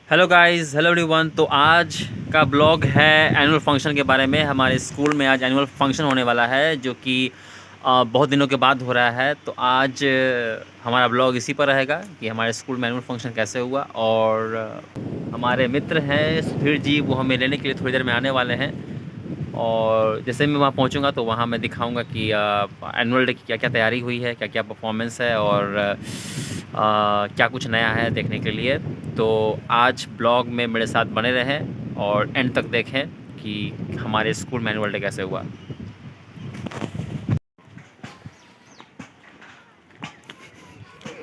Hello guys, hello everyone. तो आज का ब्लॉग है एनुअल फंक्शन के बारे में। हमारे स्कूल में आज एनुअल फंक्शन होने वाला है जो कि बहुत दिनों के बाद हो रहा है। तो आज हमारा ब्लॉग इसी पर रहेगा कि हमारे स्कूल में एनुअल फंक्शन कैसे हुआ। और हमारे मित्र हैं सुधीर जी, वो हमें लेने के लिए थोड़ी देर में आने वाले हैं। और जैसे मैं वहाँ पहुँचूँगा तो वहाँ मैं दिखाऊँगा कि एनुअल डे की क्या क्या तैयारी हुई है, क्या क्या परफॉर्मेंस है और क्या कुछ नया है देखने के लिए। तो आज ब्लॉग में मेरे साथ बने रहें और एंड तक देखें कि हमारे स्कूल में एनुअल डे कैसे हुआ।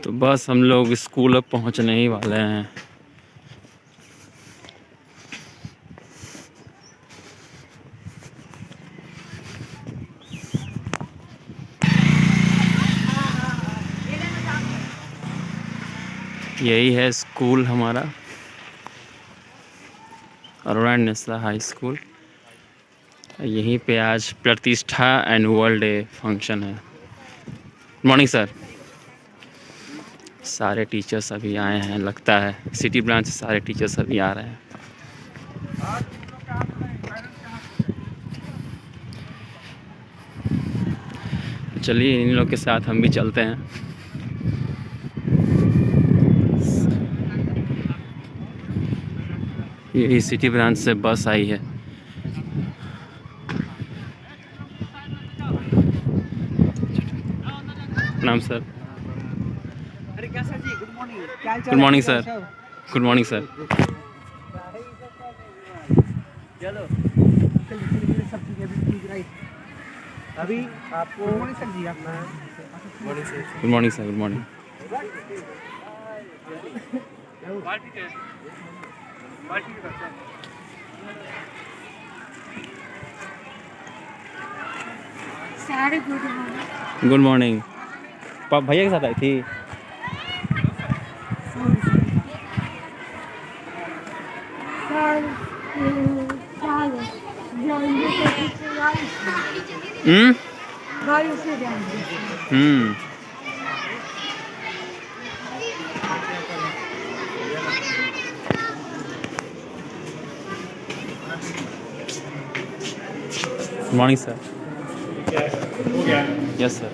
तो बस हम लोग स्कूल अब पहुँचने ही वाले हैं। यही है स्कूल हमारा, अरोड़ा नेशनल हाई स्कूल। यहीं पे आज प्रतिष्ठा एनुअल डे फंक्शन है। Good morning sir. सारे टीचर्स अभी आए हैं, लगता है सिटी ब्रांच से सारे टीचर्स अभी आ रहे हैं। चलिए इन लोग के साथ हम भी चलते हैं। यही सिटी ब्रांच से बस आई है। प्रणाम sir. Good morning sir. Good morning sir. चलो अभी आपको सर जी अपना good morning sir. Good morning. सारे गुड मॉर्निंग। Good morning. भैया के साथ आई थी। हम्म हम्म। Good morning sir. Yes sir.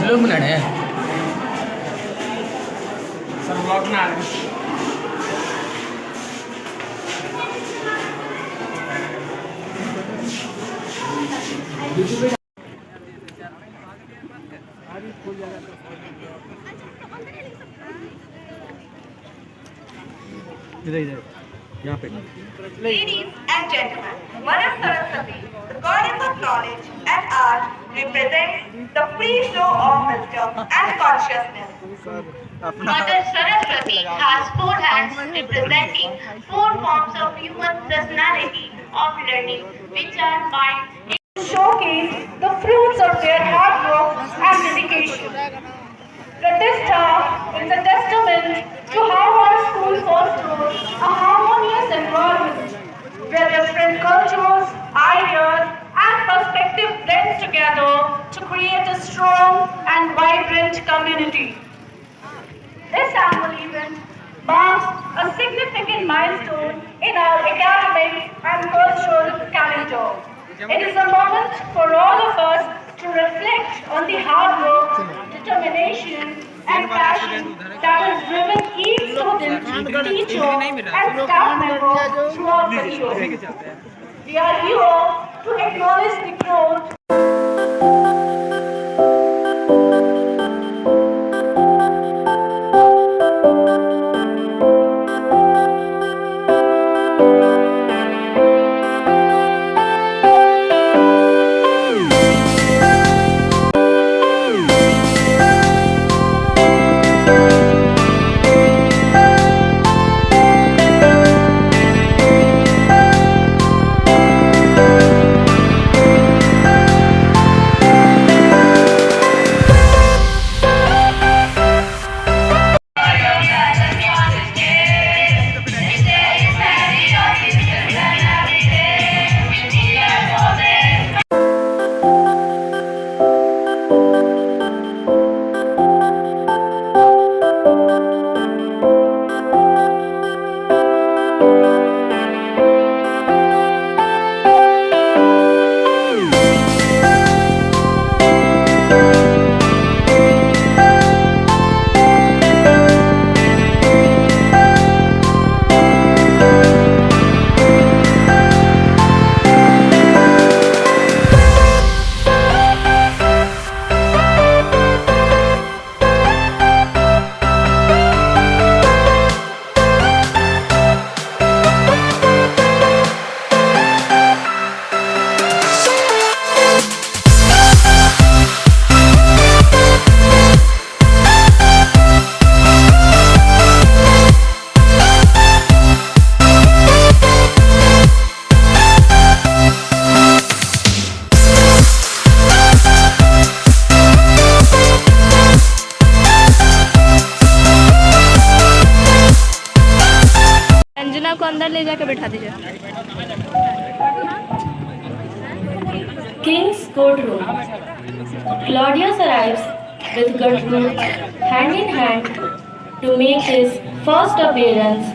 लोग बनाने हैं सर ब्लॉग बना रहे हैं। इधर इधर यहाँ पे। Ladies and gentlemen, Madam Saraswati, the goddess of knowledge and art, represents the free flow of wisdom and consciousness. Mother Saraswati has four hands representing four forms of human personality of learning, which are minds to showcase the fruits of their hard work and dedication. Pratishtha is a testament to how our school fosters a harmonious environment where different cultures, ideas, and perspectives blend together to create a strong and vibrant community. This annual event marks a significant milestone in our academic and cultural calendar. It is a moment for all of us to reflect on the hard work, determination, and passion that has driven each student, teacher, and staff member throughout the year. We are here to acknowledge the growth अंदर ले जाके बैठा दीजिए। King's courtroom. Claudius arrives with Gertrude hand in hand to make his first appearance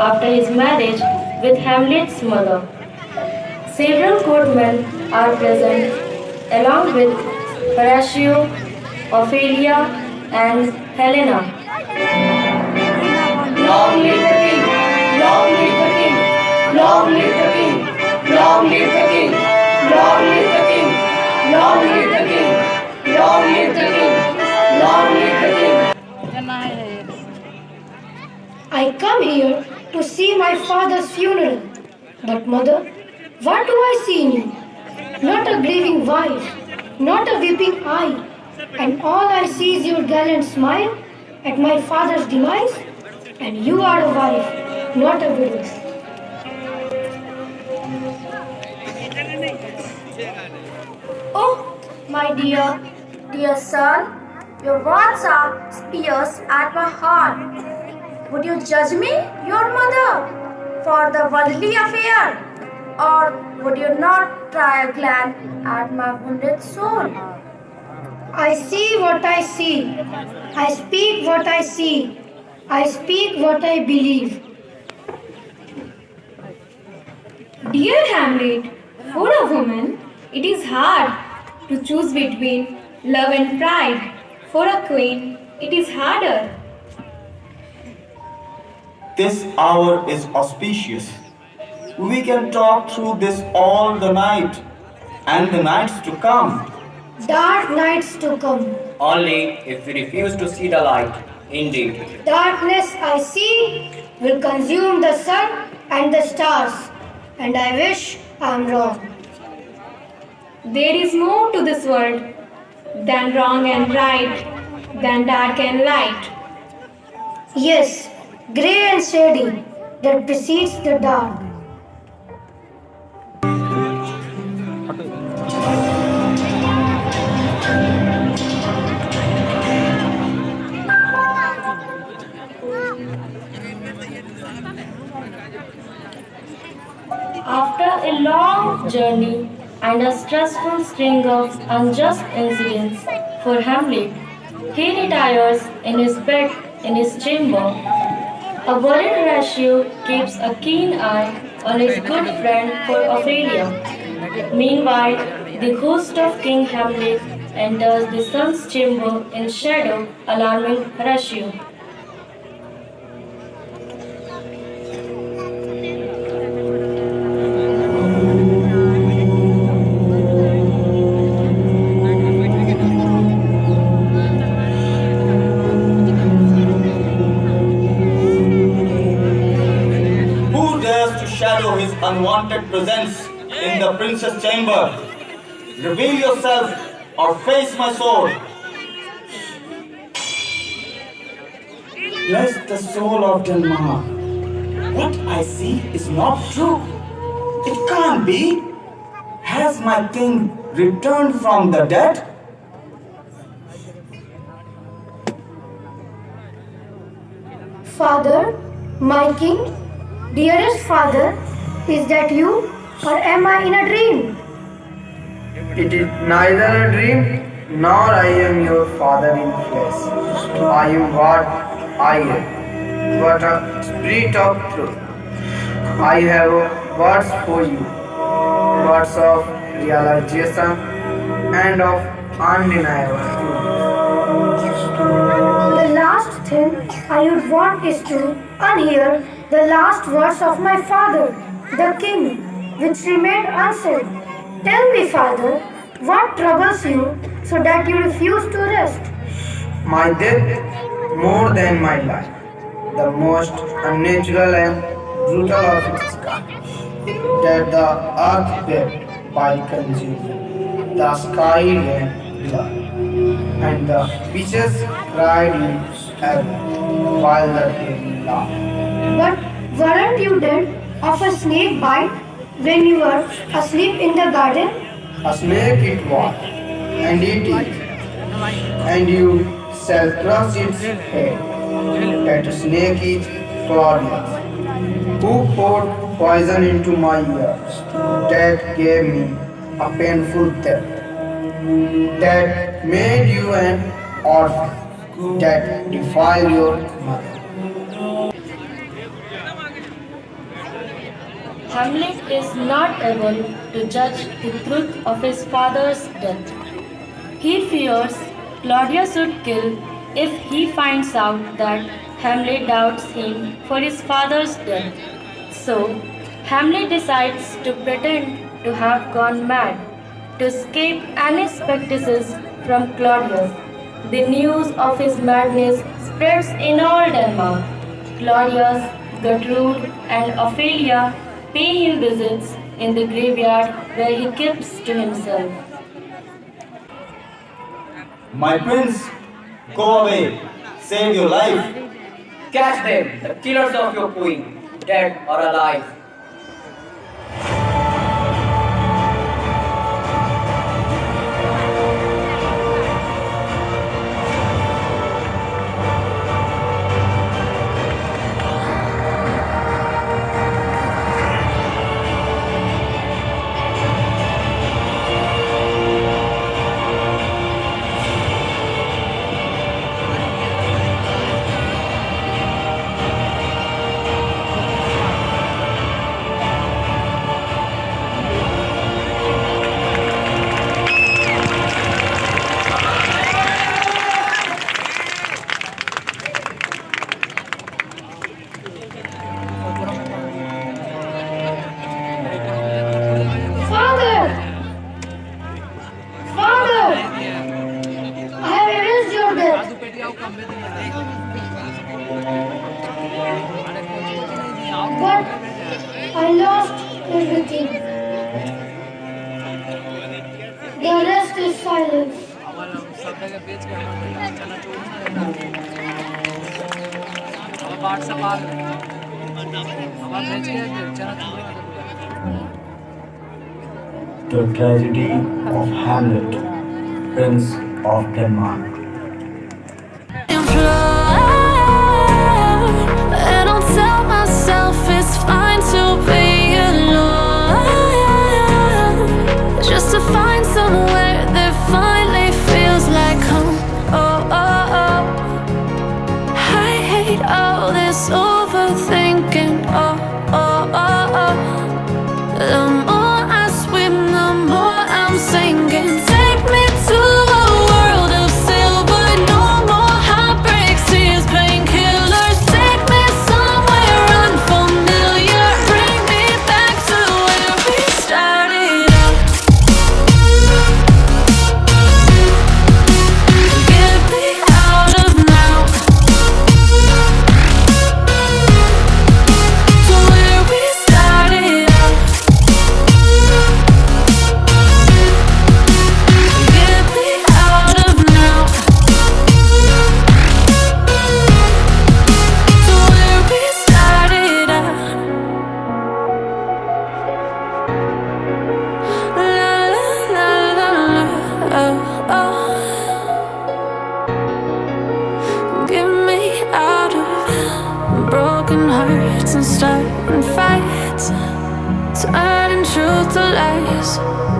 after his marriage with Hamlet's mother. Several courtmen are present along with Horatio, Ophelia, and Helena. Long live the king! Long live the king! Long live the king! Long live the king! Long live the king! Long live the king! Long live the king! Long live the king! I come here to see my father's funeral. But mother, what do I see in you? Not a grieving wife, not a weeping eye, and all I see is your gallant smile at my father's demise, and you are a wife, not a widow. Oh, my dear son, your words are spears at my heart. Would you judge me, your mother, for the worldly affair? Or would you not try a glance at my wounded soul? I see what I see. I speak what I see. I speak what I believe. Dear Hamlet, for a woman, it is hard to choose between love and pride. For a queen, it is harder. This hour is auspicious. We can talk through this all the night and the nights to come. Dark nights to come. Only if we refuse to see the light. Indeed. Darkness I see will consume the sun and the stars, and I wish I am wrong. There is more to this world than wrong and right, than dark and light. Yes, grey and shady that precedes the dark. After a long journey and a stressful string of unjust incidents for Hamlet, he retires in his bed in his chamber. A worried Horatio keeps a keen eye on his good friend for Ophelia. Meanwhile, the ghost of King Hamlet enters the son's chamber in shadow, alarming Horatio. Shadow his unwanted presence in the prince's chamber. Reveal yourself or face my sword. Bless the soul of Denmark. What I see is not true. It can't be. Has my king returned from the dead? Father, my king, dearest father, is that you or am I in a dream? It is neither a dream nor I am your father in flesh. I am what I am, but a spirit of truth. I have words for you, words of realization and of undeniable truth. The last thing I would want is to unhear the last words of my father, the king, which remained unsaid. Tell me, father, what troubles you so that you refuse to rest? My death more than my life, the most unnatural and brutal of its kind, that the earth wept by consuming, the sky rained blood, and the fishes cried in heaven, while the dead laughed. But weren't you dead of a snake bite when you were asleep in the garden? A snake it was, and it is, and you shall crush its head. That snake is Claudius. who poured poison into my ears, that gave me a painful death, that made you an orphan, that defiled your mother. Hamlet is not able to judge the truth of his father's death. He fears Claudius would kill if he finds out that Hamlet doubts him for his father's death. So, Hamlet decides to pretend to have gone mad to escape any spectacles from Claudius. The news of his madness spreads in all Denmark. Claudius, Gertrude, and Ophelia pay him visits in the graveyard where he keeps to himself. My prince, go away. Save your life. Catch them, the killers of your queen, dead or alive. But I lost everything. The rest is silence. The tragedy of Hamlet, Prince of Denmark. Overthinking, the more I swim, the more I'm sinking. Take me to a world of silver, no more heartbreaks, tears, painkillers. Take me somewhere unfamiliar, bring me back to where we started out. Get me out of now. Hearts and starting fights, turning truth to lies.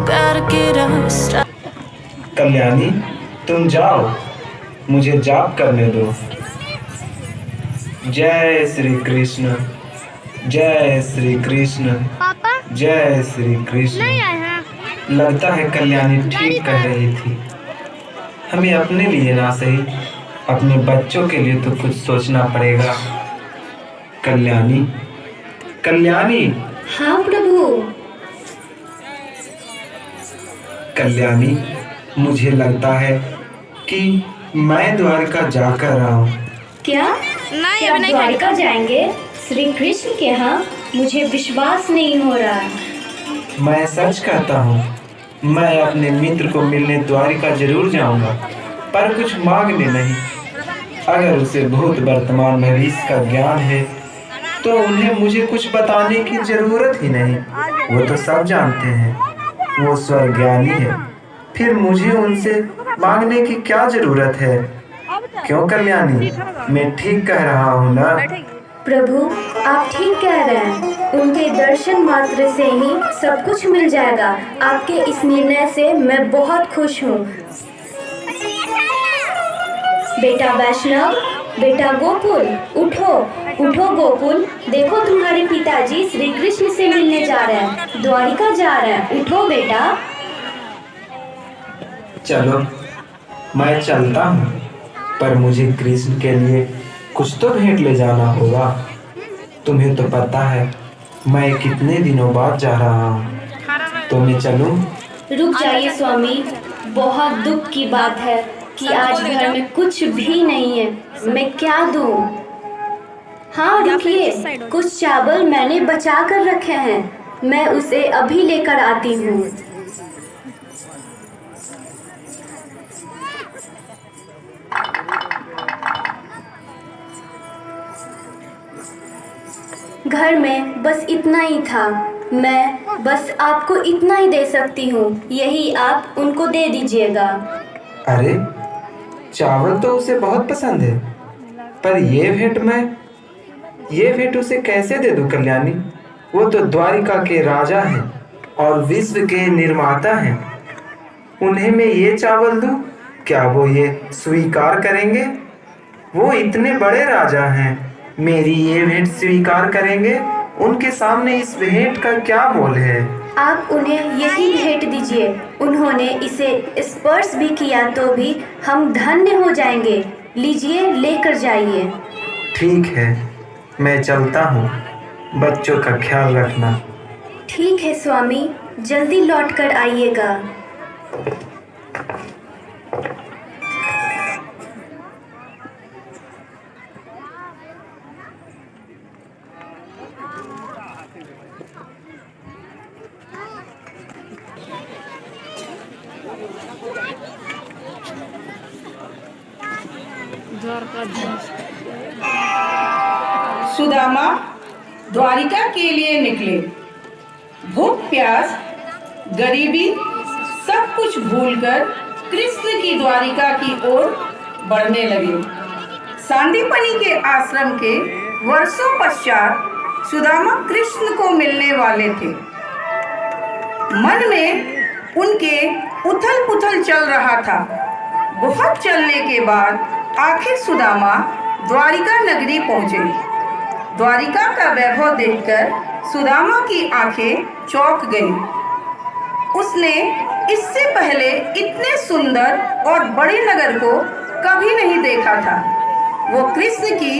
Gotta get us. Kalyani, तुम जाओ, मुझे जाप करने दो। जय श्री कृष्ण, जय श्री कृष्ण, जय श्री कृष्ण। लगता है कल्याणी ठीक कह रही थी। हमें अपने लिए ना सही, अपने बच्चों के लिए तो कुछ सोचना पड़ेगा। कल्याणी, कल्याणी। हाँ प्रभु। कल्याणी, मुझे लगता है कि मैं द्वारका जाकर रहा हूँ। क्या आप द्वारका जाएंगे? श्री कृष्ण के यहाँ? मुझे विश्वास नहीं हो रहा। मैं सच कहता हूँ, मैं अपने मित्र को मिलने द्वारिका जरूर जाऊंगा, पर कुछ मांगने नहीं। अगर उसे भूत वर्तमान भविष्य का ज्ञान है तो उन्हें मुझे कुछ बताने की जरूरत ही नहीं। वो तो सब जानते हैं, वो स्वर्गज्ञानी है। फिर मुझे उनसे मांगने की क्या जरूरत है? क्यों कल्याणी, मैं ठीक कह रहा हूँ ना? प्रभु, आप ठीक कह रहे हैं। उनके दर्शन मात्र से ही सब कुछ मिल जाएगा। आपके इस निर्णय से मैं बहुत खुश हूँ। बेटा वैष्णव, बेटा गोकुल, उठो उठो गोकुल, देखो तुम्हारे पिताजी श्री कृष्ण से मिलने जा रहे हैं, द्वारिका जा रहे हैं। उठो बेटा। चलो, मैं चलता हूँ, पर मुझे कृष्ण के लिए कुछ तो भेंट ले जाना होगा। तुम्हें तो पता है मैं कितने दिनों बाद जा रहा हूँ। तो मैं चलूँ? रुक जाइए स्वामी, बहुत दुख की बात है कि आज घर में कुछ भी नहीं है। मैं क्या दूँ? हाँ रुकिए, कुछ चावल मैंने बचा कर रखे हैं, मैं उसे अभी लेकर आती हूँ। घर में बस इतना ही था, मैं बस आपको इतना ही दे सकती हूँ, यही आप उनको दे दीजिएगा। अरे, चावल तो उसे बहुत पसंद है, पर ये भेंट उसे कैसे दे दूं कल्याणी? वो तो द्वारिका के राजा हैं और विश्व के निर्माता हैं। उन्हें मैं ये चावल दूं, क्या वो ये स्वीकार करेंगे? वो इतने बड़े राजा हैं, मेरी ये भेंट स्वीकार करेंगे? उनके सामने इस भेंट का क्या मोल है? आप उन्हें यही भेंट दीजिए। उन्होंने इसे स्पर्श भी किया तो भी हम धन्य हो जाएंगे। लीजिए, लेकर जाइए। ठीक है, मैं चलता हूँ। बच्चों का ख्याल रखना। ठीक है स्वामी, जल्दी लौट कर आइएगा। सुदामा द्वारिका के लिए निकले। भूख प्यास गरीबी सब कुछ भूलकर कृष्ण की द्वारिका की ओर बढ़ने लगे। सांदीपनि के आश्रम के वर्षों पश्चात सुदामा कृष्ण को मिलने वाले थे। मन में उनके उथल पुथल चल रहा था। बहुत चलने के बाद आखिर सुदामा द्वारिका नगरी पहुंचे। द्वारिका का वैभव देखकर सुदामा की आंखें चौंक गईं। उसने इससे पहले इतने सुंदर और बड़े नगर को कभी नहीं देखा था। वो कृष्ण की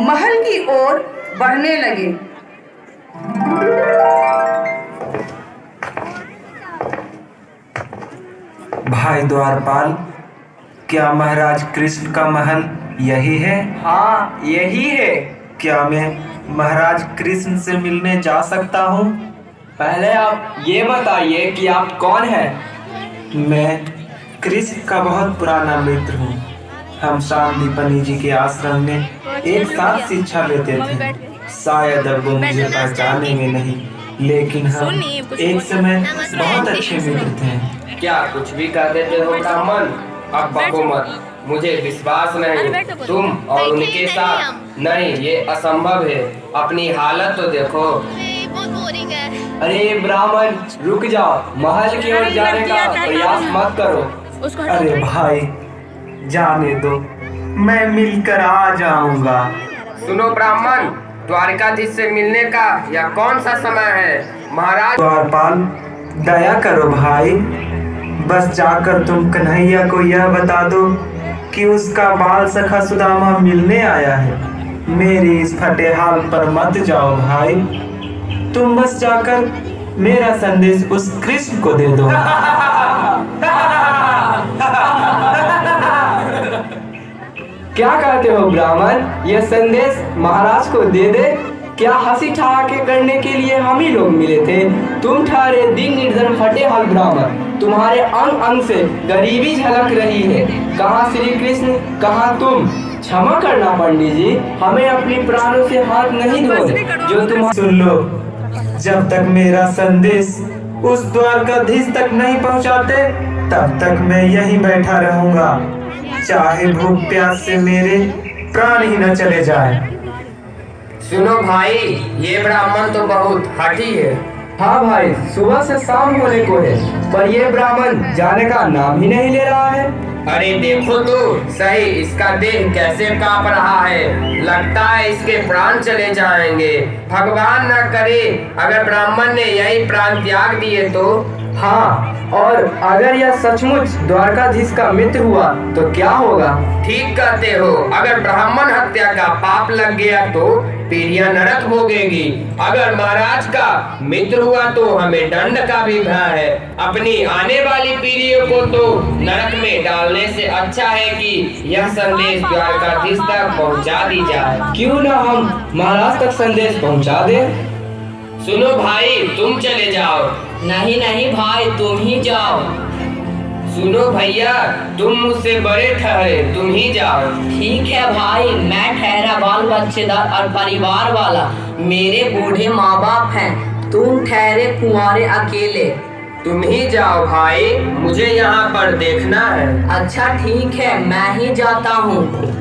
महल की ओर बढ़ने लगे। भाई द्वारपाल, क्या महाराज कृष्ण का महल यही है? हाँ, यही है। क्या मैं महाराज कृष्ण से मिलने जा सकता हूँ? पहले आप ये बताइए कि आप कौन हैं? मैं कृष्ण का बहुत पुराना मित्र हूँ। हम सांदीपनि जी के आश्रम में एक साथ शिक्षा लेते थे। शायद अब वो मुझे पहचाने में नहीं, लेकिन हम एक समय बहुत अच्छे मित्र थे। क्या कुछ भी कह देते हो ब्राह्मण? अब बको मत, मुझे विश्वास नहीं तुम और उनके साथ। नहीं, ये असंभव है। अपनी हालत तो देखो। अरे ब्राह्मण, रुक जाओ, महल की ओर जाने का प्रयास मत करो। अरे भाई, जाने दो, मैं मिलकर आ जाऊंगा। सुनो ब्राह्मण, द्वारिकाधीश से मिलने का यह कौन सा समय है? महाराज द्वारपाल, दया करो भाई, बस जाकर तुम कन्हैया को यह बता दो कि उसका बाल सखा सुदामा मिलने आया है। मेरी इस फटे हाल पर मत जाओ भाई, तुम बस जाकर मेरा संदेश उस कृष्ण को दे दो। क्या कहते हो ब्राह्मण? यह संदेश महाराज को दे दे? क्या हंसी ठहाके करने के लिए हम ही लोग मिले थे? तुम ठहरे दिन निर्धन फटे हाल ब्राह्मण, तुम्हारे अंग अंग से गरीबी झलक रही है। कहाँ श्री कृष्ण, कहाँ तुम? क्षमा करना पंडित जी, हमें अपनी प्राणों से हाथ नहीं धोने जो तुम। सुन लो, जब तक मेरा संदेश उस द्वारकाधीश तक नहीं पहुंचाते, तब तक मैं यहीं बैठा रहूंगा, चाहे भूख प्यास से मेरे प्राण ही न चले जाए। सुनो भाई, ये ब्राह्मण तो बहुत हठी है। हाँ भाई, सुबह से शाम होने को है, पर ये ब्राह्मण जाने का नाम ही नहीं ले रहा है। अरे देखो तो सही, इसका देह कैसे कांप रहा है, लगता है इसके प्राण चले जाएंगे। भगवान न करे अगर ब्राह्मण ने यही प्राण त्याग दिए तो। हाँ, और अगर यह सचमुच द्वारकाधीश का मित्र हुआ तो क्या होगा? ठीक कहते हो, अगर ब्राह्मण हत्या का पाप लग गया तो पीढ़ियां नरक भोगेंगी। अगर महाराज का मित्र हुआ तो हमें दंड का भी भय है। अपनी आने वाली पीढ़ियों को तो नरक में डालने से अच्छा है कि यह संदेश द्वारकाधीश तक पहुंचा दी जाए। क्यों ना हम महाराज तक संदेश पहुंचा दें? सुनो भाई, तुम चले जाओ। नहीं नहीं भाई, तुम ही जाओ। सुनो भैया, तुम मुझसे बड़े ठहरे, तुम ही जाओ। ठीक है भाई, मैं ठहरा बाल बच्चेदार और परिवार वाला, मेरे बूढ़े माँ बाप हैं, तुम ठहरे कुंवारे अकेले। तुम ही जाओ भाई, मुझे यहाँ पर देखना है। अच्छा ठीक है, मैं ही जाता हूँ।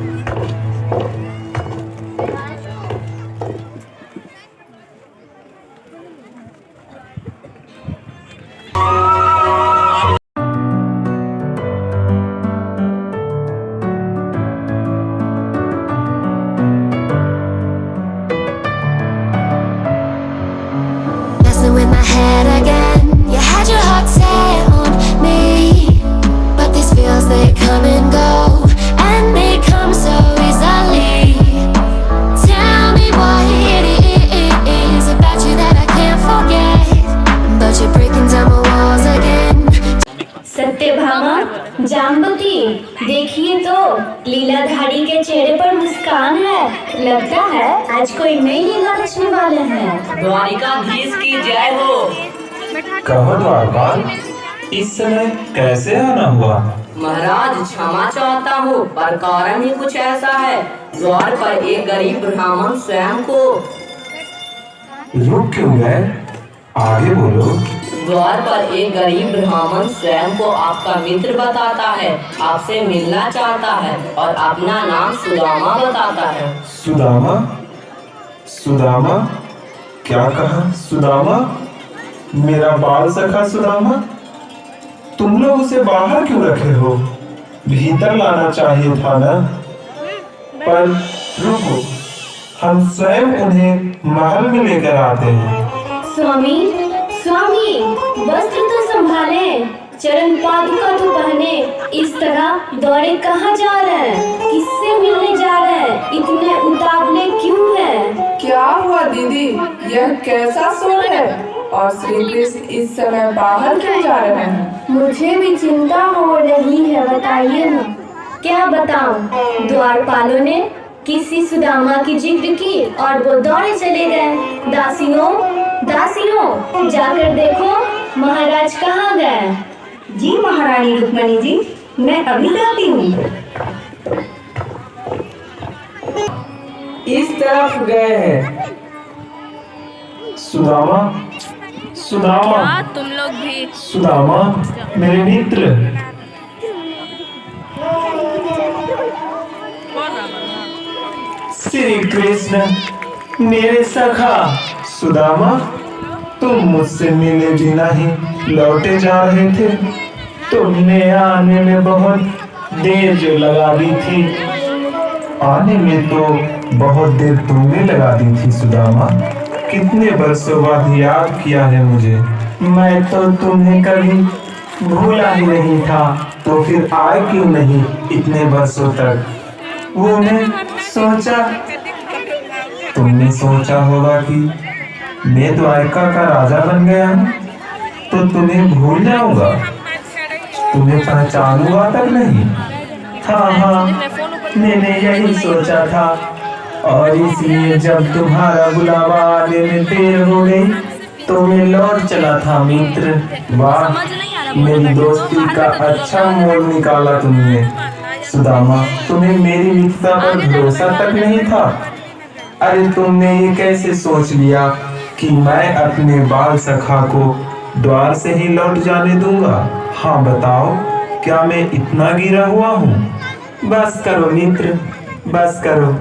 With my head again, you had your heart set on me, but these feels they come and go, and they come so easily. Tell me what it is about you that I can't forget, but you're breaking down my walls again. Satyabhama, Jambavati, देखिए तो लीलाधारी के चेहरे पर मुस्कान है। लगता है आज कोई नई लीला रचने वाले हैं। द्वारिकाधीश की जय हो। कहो द्वारपाल, इस समय कैसे आना हुआ? महाराज क्षमा चाहता हूँ, पर कारण ही कुछ ऐसा है। द्वार पर एक गरीब ब्राह्मण स्वयं को। रुक क्यों गए? आगे बोलो। द्वार पर एक गरीब ब्राह्मण स्वयं को आपका मित्र बताता है, आपसे मिलना चाहता है और अपना नाम सुदामा बताता है। सुदामा? सुदामा? क्या कहा? सुदामा? मेरा बाल सखा सुदामा? तुम लोग उसे बाहर क्यों रखे हो? भीतर लाना चाहिए था ना? पर रुको, हम स्वयं उन्हें महल में लेकर आते हैं। स्वामी, स्वामी, वस्त्र तो संभाले, चरण पादुका तो पहने। इस तरह दौड़े कहाँ जा रहे हैं? किससे मिलने जा रहे हैं? इतने उतावले क्यों हैं? क्या हुआ दीदी, यह कैसा स्वर है? और श्री कृष्ण इस समय बाहर क्यों जा रहे हैं? मुझे भी चिंता हो रही है, बताइए ना। क्या बताऊं? द्वारपालों ने किसी सुदामा की जिक्र की और वो दौड़े चले गए। दासियों, दासियों, जाकर देखो महाराज कहाँ गए। जी महारानी रुक्मणी जी, मैं अभी जाती हूँ। इस तरफ गए हैं। सुदामा, सुदामा, क्या तुम लोग भी? सुदामा, मेरे मित्र। श्री कृष्ण, मेरे सखा। सुदामा, तुम मुझसे मिले बिना ही लौटे जा रहे थे। तुमने आने में बहुत देर जो लगा दी थी, आने में तो बहुत देर तुमने लगा दी थी सुदामा। कितने बरसों बाद याद किया है मुझे। मैं तो तुम्हें कभी भूला ही नहीं था, तो फिर आए क्यों नहीं इतने बरसों तक? वो मैं सोचा, तुमने सोचा होगा कि मैं द्वारका का राजा बन गया हूँ तो तुम्हें भूल जाऊंगा, तुम्हें पहचानूंगा तक नहीं। हाँ, मैंने यही सोचा था, और इसलिए जब तुम्हारा बुलावा आने में देर हो गई तो मैं लौट चला था मित्र। वाह, मेरी दोस्ती का अच्छा मोल निकाला तुमने। सुदामा, तुम्हें मेरी मित्रता पर भरोसा तक नहीं था? अरे तुमने ये कैसे सोच लिया कि मैं अपने बाल सखा को द्वार से ही लौट जाने दूंगा? हाँ बताओ, क्या मैं इतना गिरा हुआ हूँ? बस करो मित्र, बस करो,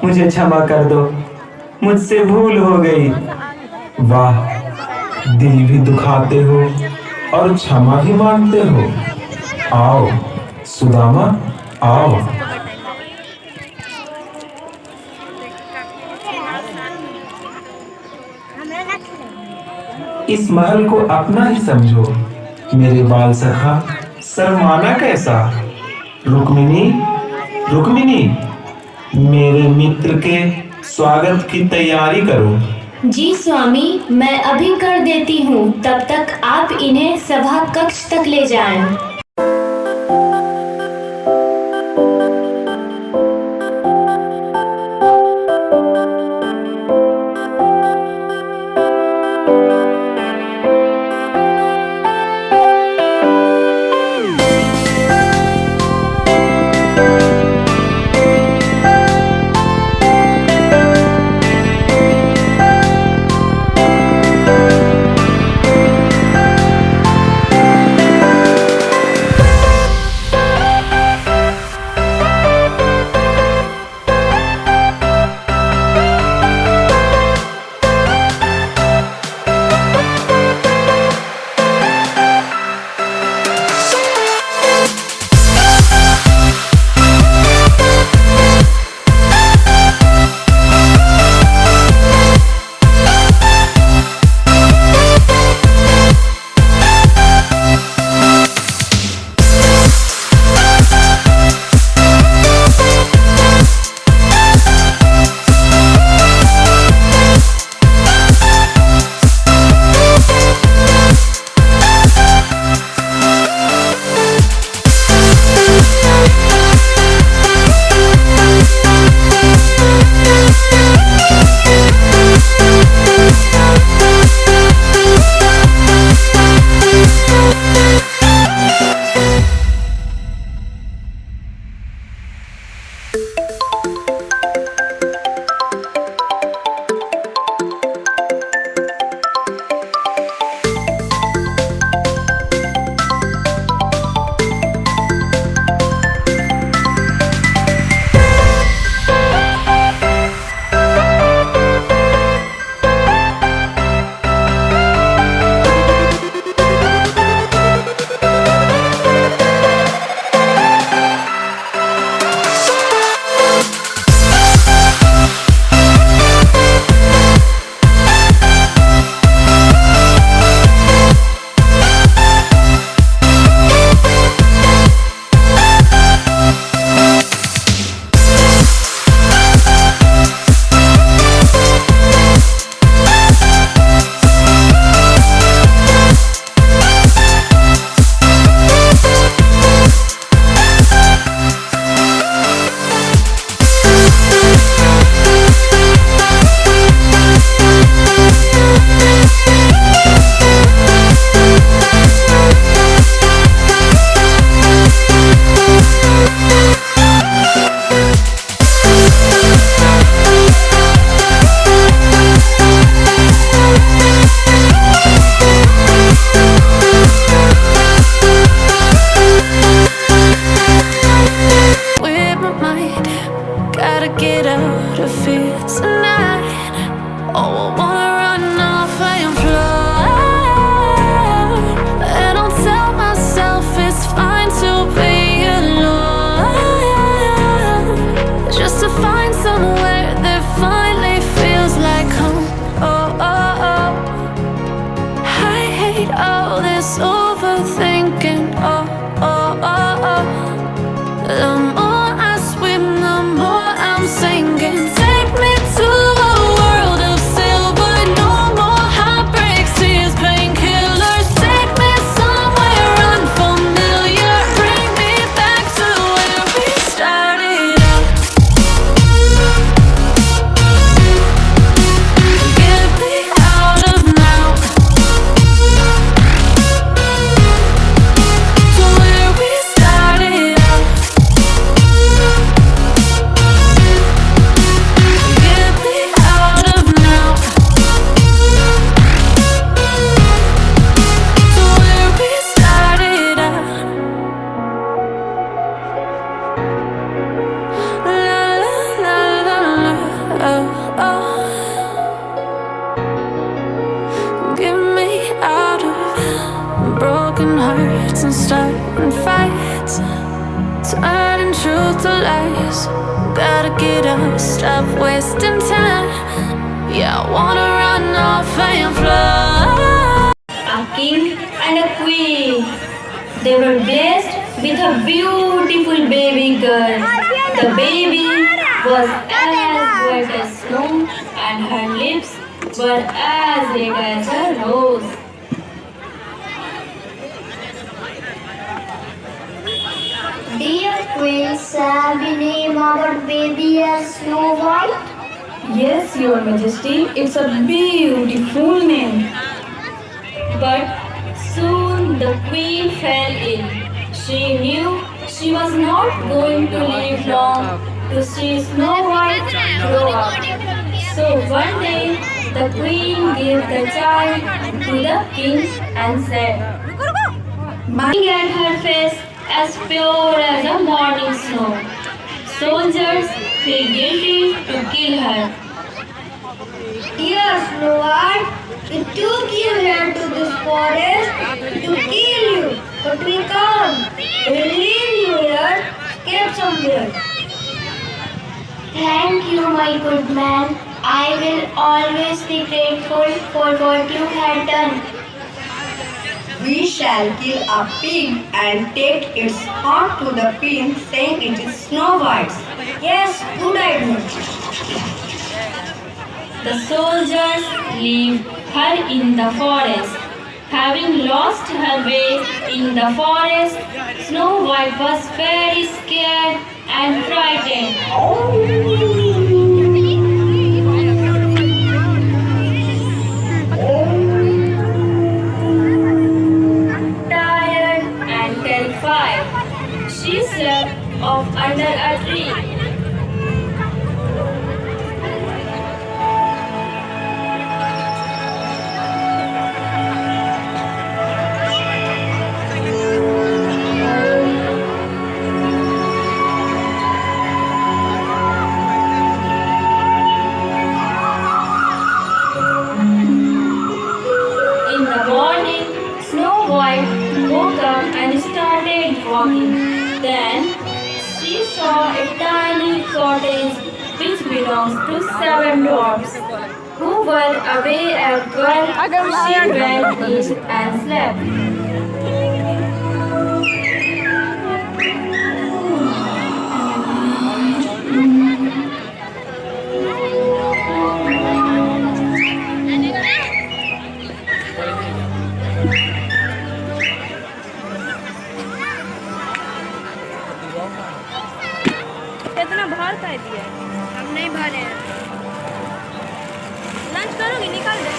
मुझे क्षमा कर दो। मुझसे भूल हो गई। वाह, दिल भी दुखाते हो और क्षमा भी मांगते हो। आओ सुदामा, आओ। इस महल को अपना ही समझो मेरे बाल सखा, शर्माना कैसा। रुक्मिनी, रुक्मिनी, मेरे मित्र के स्वागत की तैयारी करो। जी स्वामी, मैं अभी कर देती हूँ। तब तक आप इन्हें सभा कक्ष तक ले जाएं। starting fights, turning truth to lies. Gotta get up, stop wasting time. Yeah, I wanna run off and fly. A king and a queen. They were blessed with a beautiful baby girl. The baby was as white as snow and her lips were as red as a rose. Dear Queen, shall we name our baby as Snow White? Yes, Your Majesty, it's a beautiful name. But soon the queen fell ill. She knew she was not going to live long to see Snow White grow up. So one day the queen gave the child to the king and said, "Looking at her face as pure as a morning snow, soldiers feel guilty to kill her." Dear Snow White, we took you here to this forest to kill you, but we can't. We'll leave you here, escape somewhere. Thank you, my good man. I will always be grateful for what you have done. We shall kill a pig and take its heart to the queen, saying it is Snow White's. Yes, good idea. The soldiers leave her in the forest. Having lost her way in the forest, Snow White was very scared and frightened. Tired and terrified, she slept off under a tree. In the morning, Snow White woke up and started walking. Then she saw a tiny cottage which belongs to 7 dwarfs who were away at work. She went in and slept. इतना भार का दिया हम नहीं भरे lunch करोगे निकाल दे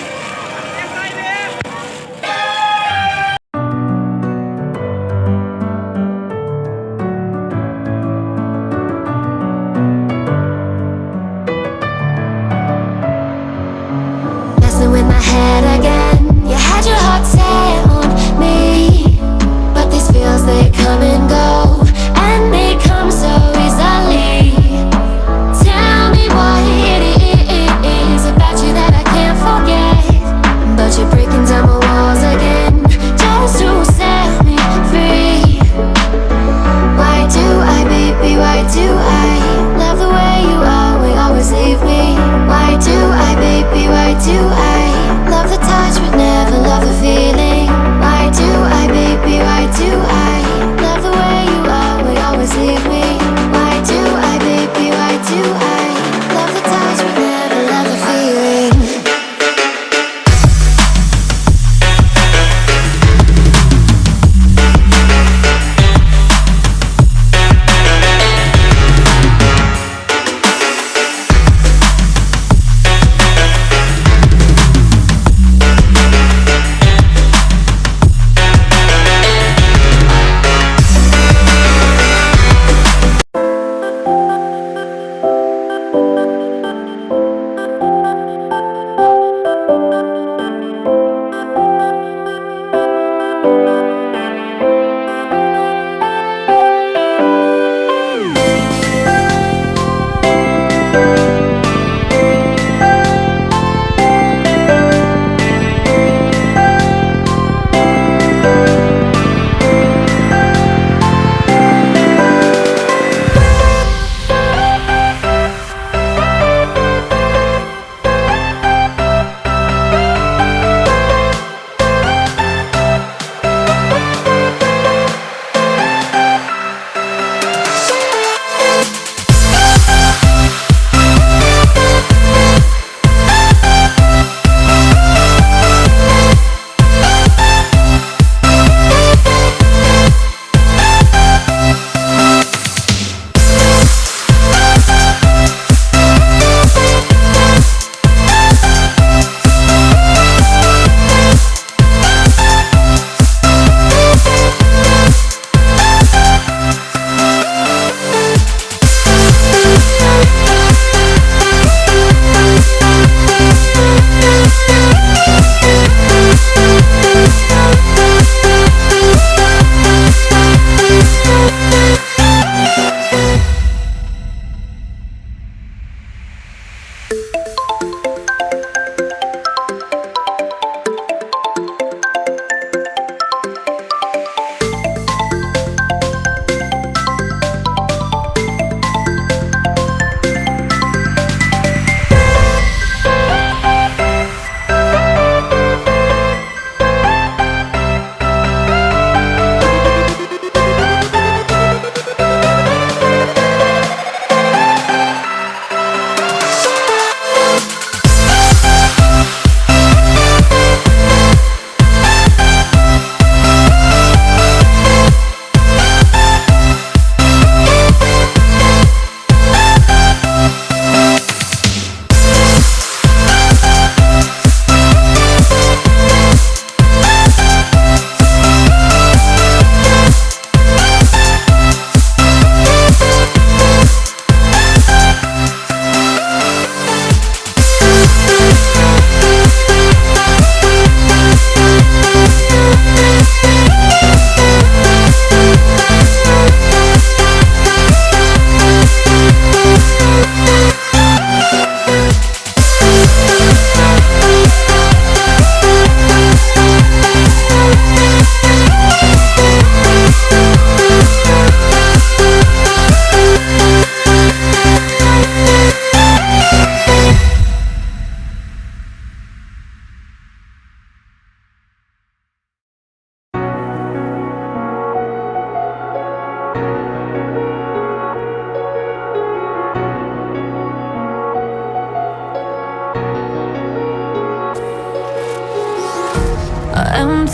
Messing with my head again. You had your heart set on me, but these feels they come and go, and they come so easily. Tell me what it is about you that I can't forget.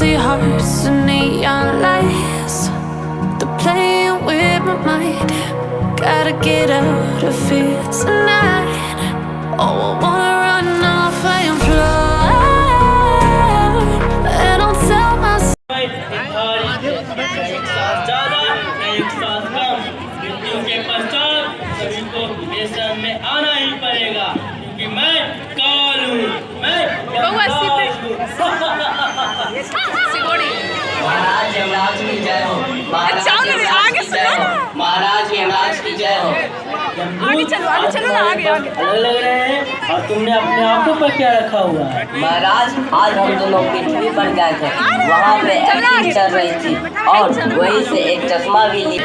see hearts and neon lights. They're playing with my mind. Gotta get out of here tonight. Oh, I wanna run off and fly. And I'll tell myself. एक सांस ज्यादा एक सांस कम, मृत्यु के पश्चात सभी को इस में आना ही पड़ेगा, क्योंकि मैं काल हूँ, मैं यमराज हूँ। महाराज यमराज की जय हो। महाराज यमराज की जय हो। महाराज यमराज की जय हो। आगे चलो ना, आगे आगे। अलग लग रहे हैं और तुमने अपने आंखों पर क्या रखा हुआ है? महाराज आज हम दोनों पृथ्वी पर गए थे, वहाँ पे एक्टिंग चल रही थी और वहीं से एक चश्मा भी ली।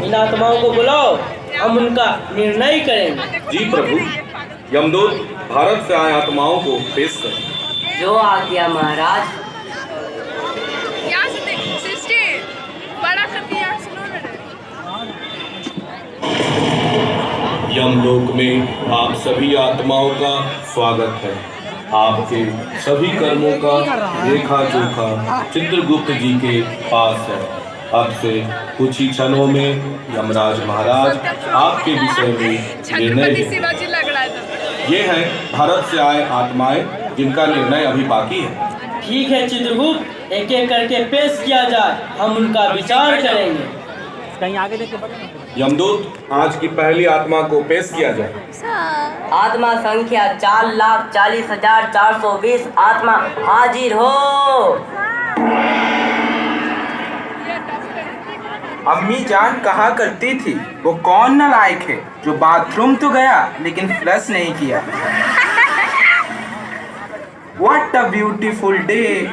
इन आत्माओं को बुलाओ, हम उनका निर्णय करेंगे। जी प्रभु। यमदूत भारत से आए आत्माओं को पेश कर। जो आ गया महाराज। यहाँ से देख, सृष्टि बड़ा कर दिया, सुनो ना। यमलोक में आप सभी आत्माओं का स्वागत है। आपके सभी कर्मों का लेखा जोखा चित्रगुप्त जी के पास है। अब से कुछ ही क्षणों में यमराज महाराज आपके विषय में निर्णय लेंगे। ये हैं भारत से आए आत्माएं जिनका निर्णय अभी बाकी है। ठीक है चित्रगुप्त, एक एक करके पेश किया जाए, हम उनका विचार करेंगे। कहीं आगे देख के यमदूत, आज की पहली आत्मा को पेश किया जाए। आत्मा संख्या 4,40,420 आत्मा हाजिर हो। अम्मी जान कहा करती थी, वो कौन नालायक है जो बाथरूम तो गया लेकिन फ्लश नहीं किया। What a beautiful day!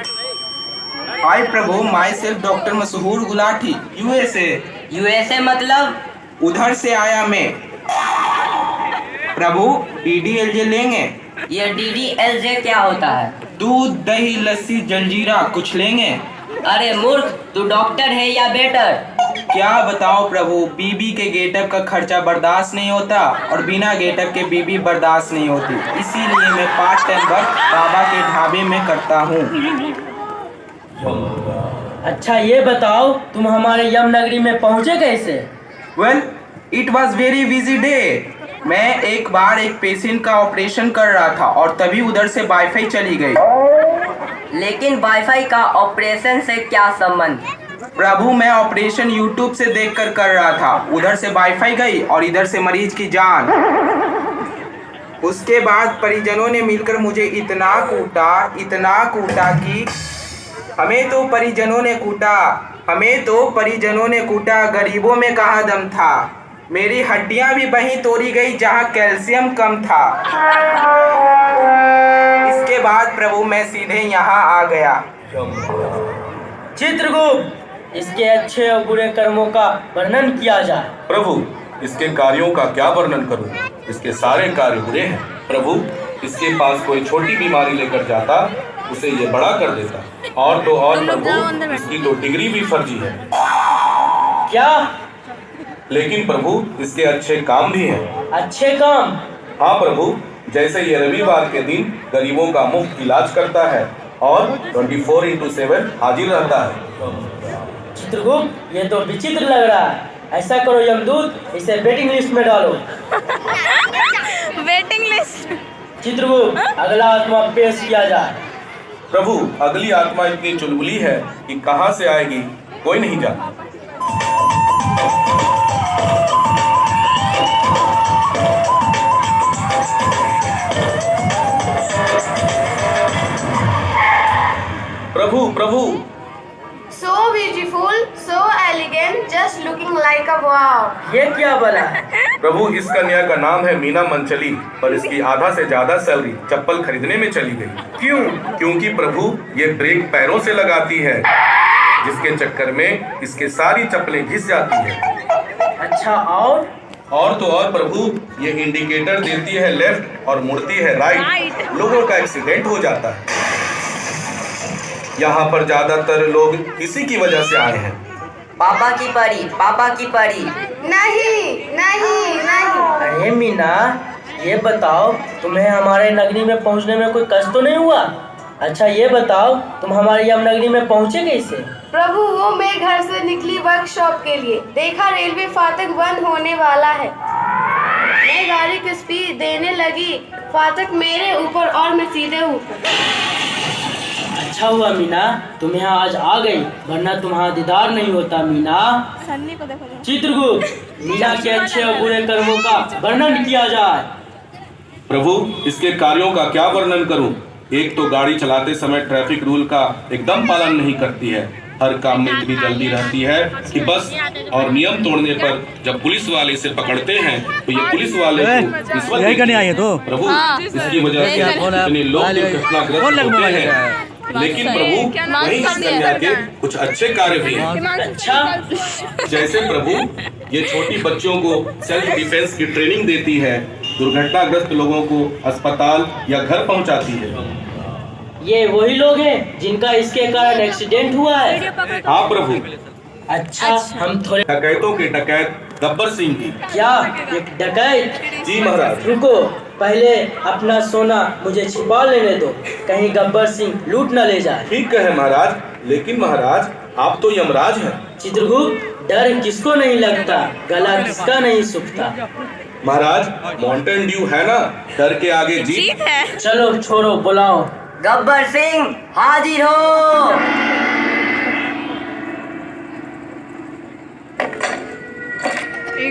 Hi Prabhu, my self doctor मशहूर गुलाटी, USA मतलब? उधर से आया मैं। प्रभु DDLJ लेंगे? ये DDLJ क्या होता है? दूध दही लस्सी जलजीरा कुछ लेंगे? अरे मूर्ख, तू डॉक्टर है या बेटर? क्या बताओ प्रभु, बीबी के गेटअप का खर्चा बर्दाश्त नहीं होता और बिना गेटअप के बीबी बर्दाश्त नहीं होती, इसीलिए मैं पार्ट टाइम वर्क बाबा के ढाबे में करता हूँ। अच्छा ये बताओ, तुम हमारे यमनगरी में पहुँचे कैसे? Well, it was very busy day. मैं एक बार एक पेशेंट का ऑपरेशन कर रहा था और तभी उधर से वाईफाई चली गई। लेकिन वाईफाई का ऑपरेशन से क्या संबंध? प्रभु मैं ऑपरेशन यूट्यूब से देखकर कर रहा था, उधर से वाईफाई गई और इधर से मरीज की जान। उसके बाद परिजनों ने मिलकर मुझे इतना कूटा कि हमें तो परिजनों ने कूटा, गरीबों में कहाँ दम था। मेरी हड्डियां भी वहीं तोड़ी गई जहाँ कैल्शियम कम था। इसके बाद प्रभु मैं सीधे यहाँ आ गया। चित्रगुप्त, इसके अच्छे और बुरे कर्मों का वर्णन किया जाए। प्रभु इसके कार्यों का क्या वर्णन करूं? इसके सारे कार्य बुरे हैं। प्रभु इसके पास कोई छोटी बीमारी लेकर जाता, उसे ये बड़ा कर देता। और तो और प्रभु इसकी तो डिग्री भी फर्जी है। क्या? लेकिन प्रभु इसके अच्छे काम भी हैं। अच्छे काम? हाँ प्रभु, जैसे ये रविवार के दिन गरीबों का मुफ्त इलाज करता है और 24/7 हाजिर रहता है। चित्रगुप्त ये तो विचित्र लग रहा है। ऐसा करो यमदूत, इसे वेटिंग लिस्ट में डालो। Waiting list? चित्रगुप्त अगला आत्मा पेश किया जाए। प्रभु अगली आत्मा इतनी चुलबुली है कि कहाँ से आएगी कोई नहीं जानता। प्रभु So beautiful, so elegant, just looking like a wow. ये क्या बना? प्रभु इस कन्या का नाम है मीना मंचली, पर इसकी आधा से ज्यादा सैलरी चप्पल खरीदने में चली गई। क्यों? क्योंकि प्रभु ये ब्रेक पैरों से लगाती है, जिसके चक्कर में इसके सारी चप्पलें घिस जाती है। अच्छा और तो और प्रभु ये इंडिकेटर देती है लेफ्ट और मुड़ती है राइट। लोगों का एक्सीडेंट हो जाता है। यहाँ पर ज्यादातर लोग इसी की वजह से आए हैं। पापा की परी। नहीं। अरे मीना, ये बताओ तुम्हें हमारे नगरी में पहुंचने में कोई कष्ट तो नहीं हुआ? अच्छा ये बताओ, तुम हमारी यमनगरी में पहुँचे कैसे? प्रभु, वो मैं घर से निकली वर्कशॉप के लिए, देखा रेलवे फाटक बंद होने वाला है। मैं गाड़ी की स्पीड देने लगी, फाटक मेरे ऊपर और मैं सीधे ऊपर। अच्छा हुआ मीना, तुम यहाँ आज आ गई, वरना तुम्हारा दीदार नहीं होता। मीना, चित्रगुप्त, मीना के अच्छे और बुरे कर्मों का वर्णन किया जाए। प्रभु, इसके कार्यों का क्या वर्णन करूं? एक तो गाड़ी चलाते समय ट्रैफिक रूल का एकदम पालन नहीं करती है, हर काम में इतनी जल्दी रहती है कि बस, और नियम तोड़ने पर जब पुलिस वाले इसे पकड़ते हैं तो ये पुलिस वाले को रिश्वत देते हैं। प्रभु, इसकी वजह से इतने लोग दुर्घटनाग्रस्त होते हैं। लेकिन प्रभु, वहीं इस कन्या के कुछ अच्छे कार्य भी हैं। अच्छा, जैसे प्रभु, ये छोटी बच्चों को सेल्फ डिफेंस की ट्रेनिंग देती है, दुर्घटनाग्रस्त लोगों को अस्पताल या घर पहुंचाती है। ये वही लोग हैं जिनका इसके कारण एक्सीडेंट हुआ है? हाँ प्रभु। अच्छा, हम थोड़े डकैतों के डकैत गब्बर सिंह की। क्या एक डकैत? जी महाराज। रुको, पहले अपना सोना मुझे छिपा लेने दो, कहीं गब्बर सिंह लूट न ले जाए। ठीक है महाराज, लेकिन महाराज आप तो यमराज हैं। चित्रगुप्त, डर किसको नहीं लगता, गला किसका नहीं सूखता। महाराज, माउंटेन ड्यू है ना, डर के आगे जीत है। चलो छोड़ो, बुलाओ। गब्बर सिंह हाजिर हो।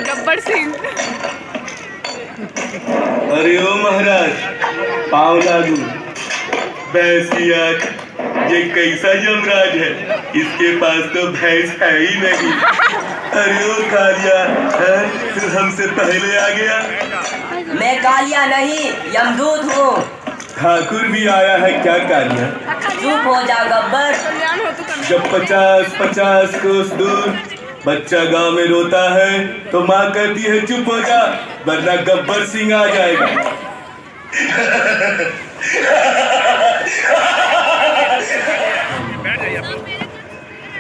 गब्बर सिंह। अरे ओ महाराज, पाँव लागू। भैंसिया, ये कैसा यमराज है, इसके पास तो भैंस है ही नहीं। अरे ओ कालिया, तू हमसे पहले आ गया। मैं कालिया नहीं, यमदूत हूँ। ठाकुर भी आया है क्या कालिया? चुप हो जा गब्बर। जब 50 कोस दूर बच्चा गांव में रोता है तो माँ कहती है चुप हो जा, वरना गब्बर सिंह आ जाएगा।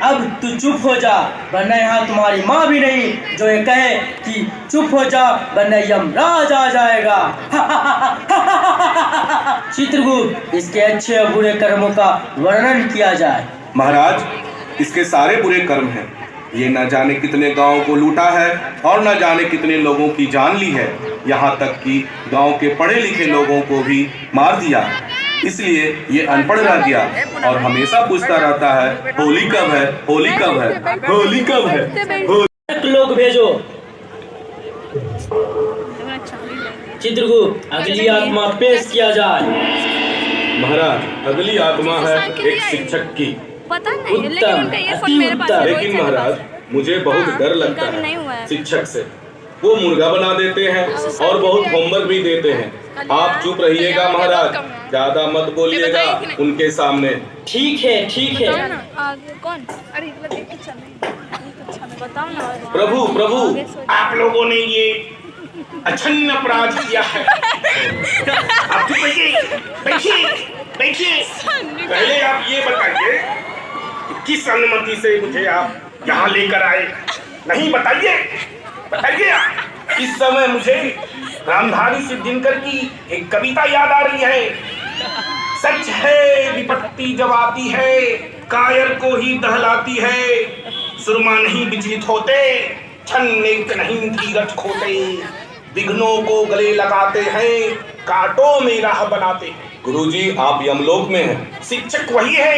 अब तू चुप हो जा, वरना यहाँ तुम्हारी माँ भी नहीं जो ये कहे कि चुप हो जा, वरना यमराज आ जाएगा। चित्रगुप्त, इसके अच्छे और बुरे कर्मों का वर्णन किया जाए। महाराज, इसके सारे बुरे कर्म हैं। ये न जाने कितने गांवों को लूटा है और न जाने कितने लोगों की जान ली है, यहाँ तक कि गांव के पढ़े लिखे लोगों को भी मार दिया। इसलिए ये अनपढ़ रह गया और हमेशा पूछता रहता है, होली कब है, होली कब है, होली कब है। लोग भेजो। चित्रगुप्त, अगली आत्मा पेश किया जाए। महाराज, अगली आत्मा है एक शिक्षक की। पता नहीं, लेकिन उनका ईयरफोन मेरे पास है। लेकिन महाराज, मुझे बहुत डर लगता है शिक्षक से। वो मुर्गा बना देते हैं और बहुत होमवर्क भी देते हैं। आप चुप रहिएगा महाराज, ज्यादा मत बोलिएगा उनके सामने। ठीक है, ठीक है। कौन? अरे बताओ ना। प्रभु, प्रभु, आप लोगों ने ये अछन्न अपराध किया है। आप चुप रहिए, बैठिए, बैठिए। पहले आप ये बताइए, किस अनुमति से मुझे आप यहाँ लेकर आए? नहीं बताइए, बताइए। इस समय मुझे रामधारी सिंह दिनकर की एक कविता याद आ रही है। सच है विपत्ति जब आती है, कायर को ही दहलाती है। सुरमा नहीं विचलित होते, क्षण एक नहीं धीरज खोते। विघ्नों को गले लगाते हैं, कांटों में राह बनाते हैं। गुरुजी, आप यमलोक में हैं। शिक्षक वही है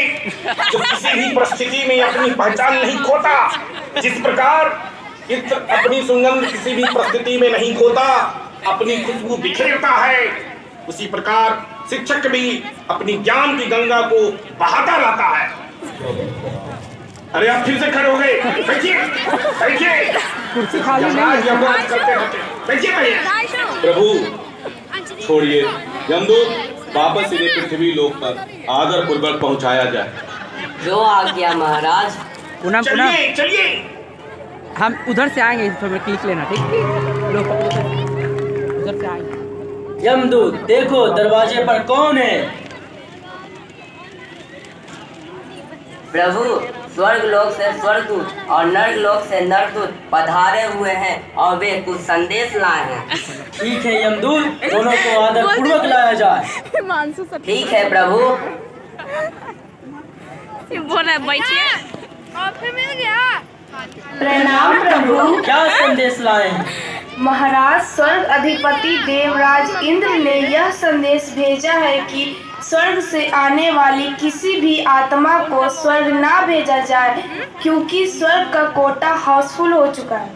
जो किसी भी परिस्थिति में अपनी पहचान नहीं खोता। जिस प्रकार इत्र अपनी सुगंध किसी भी परिस्थिति में नहीं खोता, अपनी खुशबू बिखेरता है, उसी प्रकार शिक्षक भी अपनी ज्ञान की गंगा को बहाता रहता है। अरे आप फिर से खड़े हो गए, बैठिए, बैठिए। यमराज करते रहते, बैठिए। प्रभु छोड़िए, यमदूत वापस इन्हें पृथ्वी लोक पर आदर पूर्वक पहुंचाया जाए। जो आ गया महाराज। चलिए, चलिए। हम उधर से आएंगे, थोड़ा क्लिक लेना, ठीक? लो, उधर से आएंगे। यमदूत, देखो दरवाजे पर कौन है? प्रभु, स्वर्ग लोक से स्वर्गदूत और नर्क लोक से नरकदूत पधारे हुए हैं और वे कुछ संदेश लाए हैं। ठीक है यमदूत, दोनों को आदर पूर्वक लाया जाए। ठीक है प्रभु। बोल रहा है बैठिए ऑफिस मिल गया। प्रणाम प्रभु। क्या संदेश लाए? महाराज स्वर्ग अधिपति देवराज इंद्र ने यह संदेश भेजा है कि स्वर्ग से आने वाली किसी भी आत्मा को स्वर्ग ना भेजा जाए, क्योंकि स्वर्ग का कोटा हाउसफुल हो चुका है।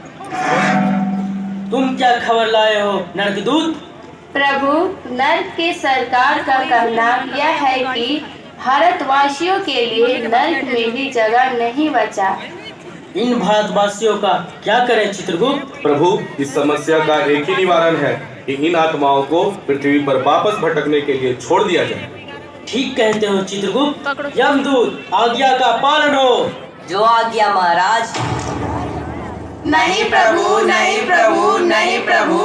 तुम क्या खबर लाए हो नरकदूत? प्रभु, नर्क के सरकार का कहना यह है कि भारतवासियों के लिए नर्क में भी जगह नहीं बचा। इन भारतवासियों का क्या करें चित्रगुप्त? प्रभु, इस समस्या का एक ही निवारण है कि इन आत्माओं को पृथ्वी पर वापस भटकने के लिए छोड़ दिया जाए। ठीक कहते हो चित्रगुप्त। यमदूत, आज्ञा का पालन हो। जो आज्ञा महाराज। नहीं प्रभु, नहीं प्रभु, नहीं प्रभु।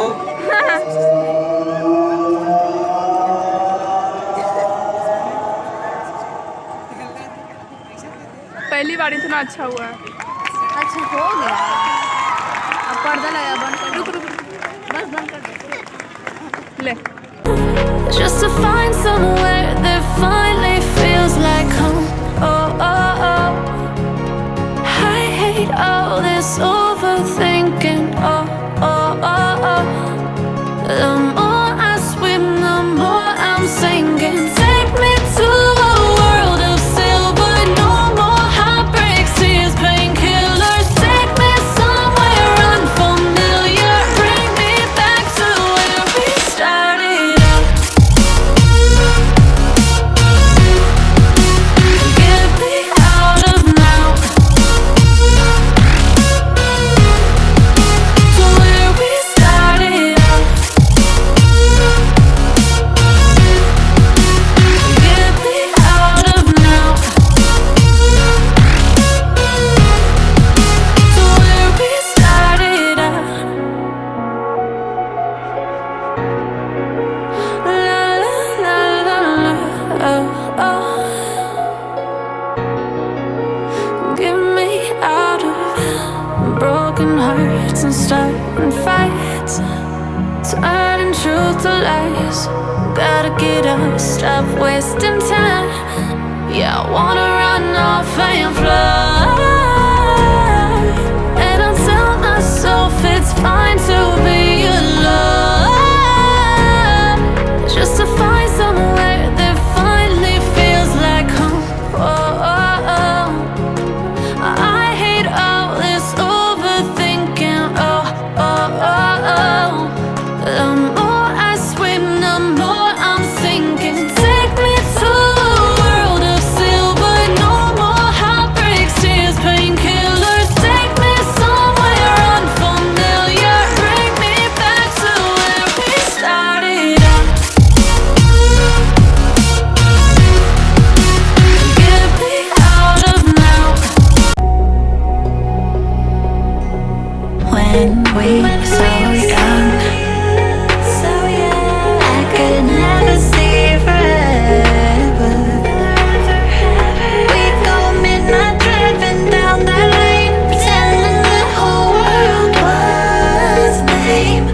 पहली बार इतना अच्छा हुआ है। अच्छा हो गया। अब पर्दा लगा, बंद कर। रुक रुक बस बंद कर दे। ले। Just to find somewhere that finally feels like home. Oh, oh, oh. I hate all this overthinking. Oh, oh, oh, oh. The more I swim, the more I'm sinking. Take me to a world of silver. No more heartbreaks, tears, painkillers. Take me somewhere unfamiliar. Bring me back to where we started out. Get me out of now. To where we started out. Get me out of now. To where we started out. La la la la la. Oh, oh. Get me out of broken hearts and starting fights, turning truth to lies. Gotta get up, stop wasting time. Yeah, I wanna run off and fly. And I tell myself it's fine to be alone, just to find somewhere that finally feels like home. Oh, oh, oh. I hate all this overthinking. Oh, oh, oh, oh. The more I swim, the more I'm sinking. Take me to a world of silver. No more heartbreaks, tears, painkillers. Take me somewhere unfamiliar. Bring me back to where we started out. Get me out of now. When we so young, I could never see forever. We go midnight driving down that lane, pretending the whole world was lame.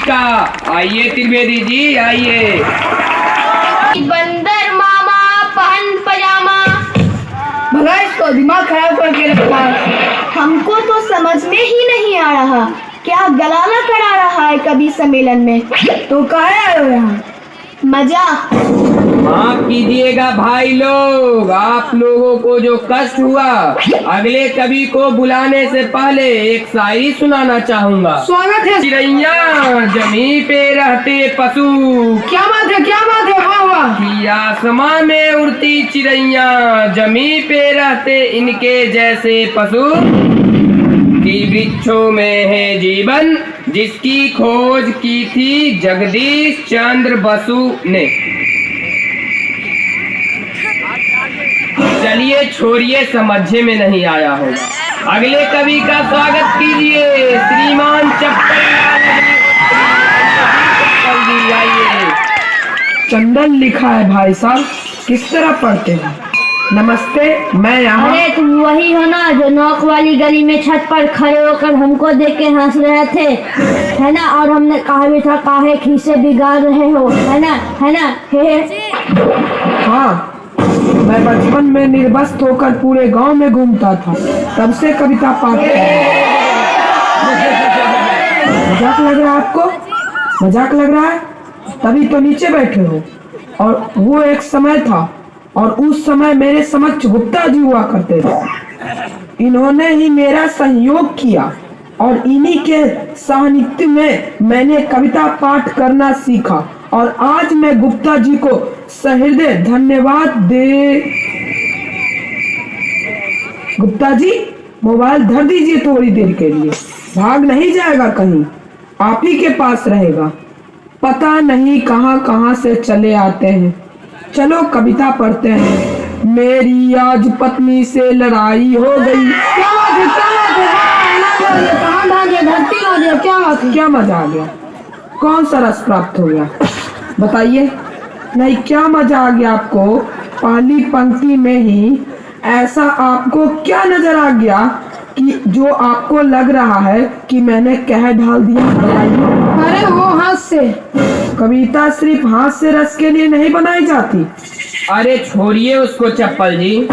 का। आइए त्रिवेदी जी आइए। बंदर मामा पहन पजामा। भला इसको दिमाग खराब करके रखा है। हमको तो समझ में ही नहीं आ रहा, क्या गला न करा रहा है कभी सम्मेलन में। तो काहे आए हो यहाँ? मजा। माफ कीजिएगा भाई लोग, आप लोगों को जो कष्ट हुआ, अगले कवि को बुलाने से पहले एक शायरी सुनाना चाहूंगा। स्वागत है। चिड़ैया जमीन पे रहते पशु। क्या बात है, क्या बात है, वाह वाह। कि आसमां में उड़ती चिड़ैया, जमीन पे रहते इनके जैसे पशु। कि वृक्षों में है जीवन, जिसकी खोज की थी जगदीश चंद्र बसु ने। चलिए छोड़िए, समझे में नहीं आया होगा। अगले कवि का स्वागत कीजिए, श्रीमान चप्पल जी आइए। चंदन लिखा है भाई साहब, किस तरह पढ़ते हैं? नमस्ते, मैं यहाँ। अरे तुम वही हो ना जो नौक वाली गली में छत पर खड़े होकर हमको देख के हंस रहे थे, है ना? और हमने कहा भी था काहे खीसे बिगाड़ रहे हो, है ना? है ना? हाँ, मैं बचपन में निर्वस्त्र होकर पूरे गांव में घूमता था, तब से कविता पाठ। मजाक लग रहा है आपको? मजाक लग रहा है? तभी तो नीचे बैठे हो। और वो एक समय था, और उस समय मेरे समक्ष गुप्ता जी हुआ करते थे। इन्होंने ही मेरा सहयोग किया, और इन्हीं के सानिध्य में मैंने कविता पाठ करना सीखा। और आज मैं गुप्ता जी को सहृदय धन्यवाद दे। गुप्ता जी, मोबाइल धर दीजिए थोड़ी देर के लिए, भाग नहीं जाएगा कहीं, आप ही के पास रहेगा। पता नहीं कहां कहां से चले आते हैं। चलो कविता पढ़ते हैं। मेरी आज पत्नी से लड़ाई हो गई। क्या बात है, क्या बात है, कहाँ भागे, धरती आ गया, क्या बात है? क्या मजा आ गया? कौन सा रस प्राप्त हो गया बताइए? नहीं, क्या मजा आ गया आपको? पहली पंक्ति में ही ऐसा आपको क्या नजर आ गया कि जो आपको लग रहा है कि मैंने कह ढाल दिया? बताइए। अरे वो हाथ से। कविता सिर्फ हाथ से रस के लिए नहीं बनाई जाती। अरे छोड़िए उसको चप्पल जी,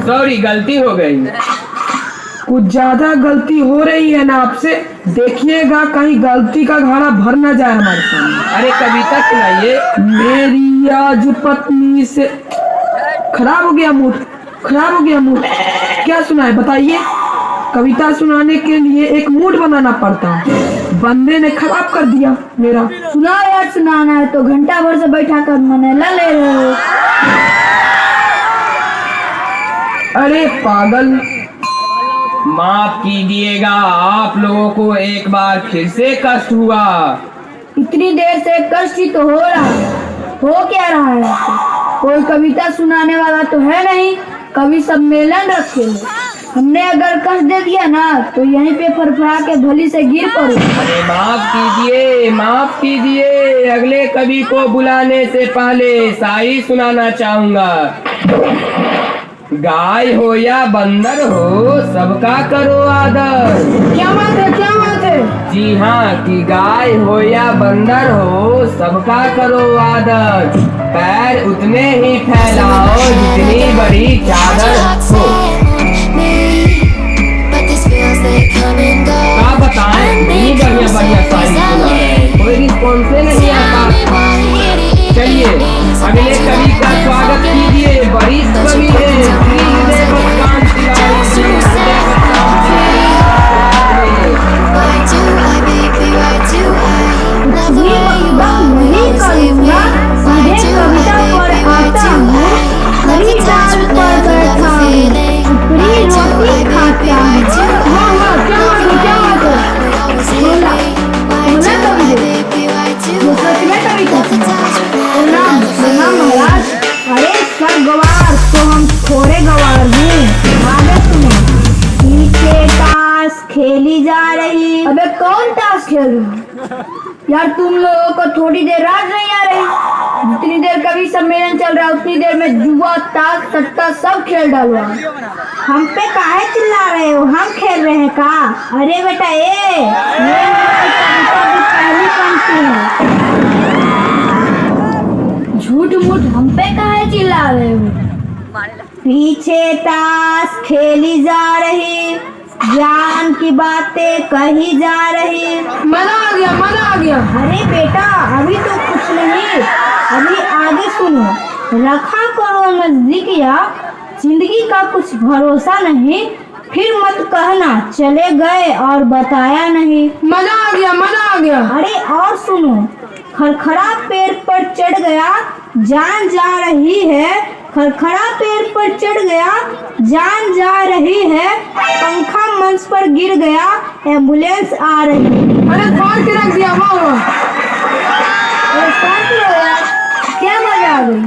सॉरी गलती हो गई। कुछ ज्यादा गलती हो रही है ना आपसे, देखिएगा कहीं गलती का घड़ा भर ना जाए हमारे सामने। अरे कविता सुनाइए। मेरी आज पत्नी से। खराब हो गया मूड, खराब हो गया मूड। क्या सुनाए बताइए? कविता सुनाने के लिए एक मूड बनाना पड़ता है, बंदे ने खराब कर दिया मेरा। सुना यार, सुनाना है तो घंटा भर से बैठा कर मने ला ले रहे हो। अरे पागल, माफ कीजिएगा, आप लोगों को एक बार फिर से कष्ट हुआ। इतनी देर से कष्ट ही तो हो रहा है। हो क्या रहा है आपको? कोई कविता सुनाने वाला तो है नहीं, कवि सम्मेलन रखे। हमने अगर कष्ट दे दिया ना तो यहीं पे फरफरा के भली से गिर पड़ो। अरे माफ कीजिए, माफ कीजिए, अगले कवि को बुलाने से पहले शायरी सुनाना चाहूंगा। गाय हो या बंदर हो, सबका करो आदर। क्या बात है, क्या बात है? जी हाँ, कि गाय हो या बंदर हो, सबका करो आदर। पैर उतने ही फैलाओ जितनी बड़ी चादर हो। क्या बताएं, इतनी बढ़िया बढ़िया शायरी सुना है, कोई रिस्पॉन्स नहीं आता। चलिए अगले कवि का स्वागत कीजिए। वरिष्ठ कवि है श्री हृदय भगवान गवार तो हम थोड़े गवार हैं। आगे सुनो। पीछे ताश खेली जा रही। अबे कौन ताश खेल रहा? यार तुम लोगों को थोड़ी देर रात नहीं आ रही? जितनी देर कवि सम्मेलन चल रहा है उतनी देर में जुआ ताश सट्टा सब खेल डालो। हम पे काहे चिल्ला रहे हो? हम खेल रहे हैं का? अरे बेटा ये बनती है। झूठ मूठ हम पे काहे चिल्ला रहे हो? पीछे ताश खेली जा रही, ज्ञान की बातें कही जा रही। मजा आ गया, मजा आ गया। अरे बेटा अभी तो कुछ नहीं, अभी आगे सुनो। रखा करो नजदीकिया, जिंदगी का कुछ भरोसा नहीं, फिर मत कहना चले गए और बताया नहीं। मजा आ गया, मजा आ गया। अरे और सुनो, खरखरा पेड़ पर चढ़ गया, जान जा रही है। खरखरा पेड़ पर चढ़ गया, जान जा रही है। पंखा मंच पर गिर गया, एम्बुलेंस आ रही है। अरे फाड़ के रख दिया, वाह। क्या मजा आ गई?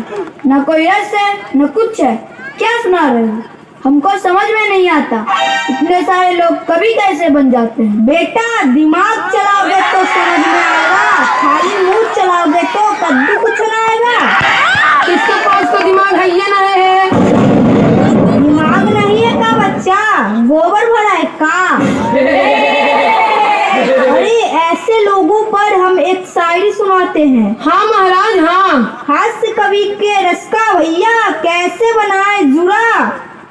न कोई रस है न कुछ है, क्या सुना रहे हो? हमको समझ में नहीं आता, इतने सारे लोग कभी कैसे बन जाते हैं? बेटा दिमाग चलाओगे तो समझ में आएगा, खाली मुंह चलाओगे तो कद्दू कुछ ना आएगा। इसके पास तो दिमाग है या नहीं है? दिमाग नहीं है का बच्चा, गोबर भरा है का? अरे ऐसे लोगों पर हम एक शायरी सुनाते हैं। हाँ महाराज हाँ। हास्य कवि के रस का भैया कैसे बनाए जुरा,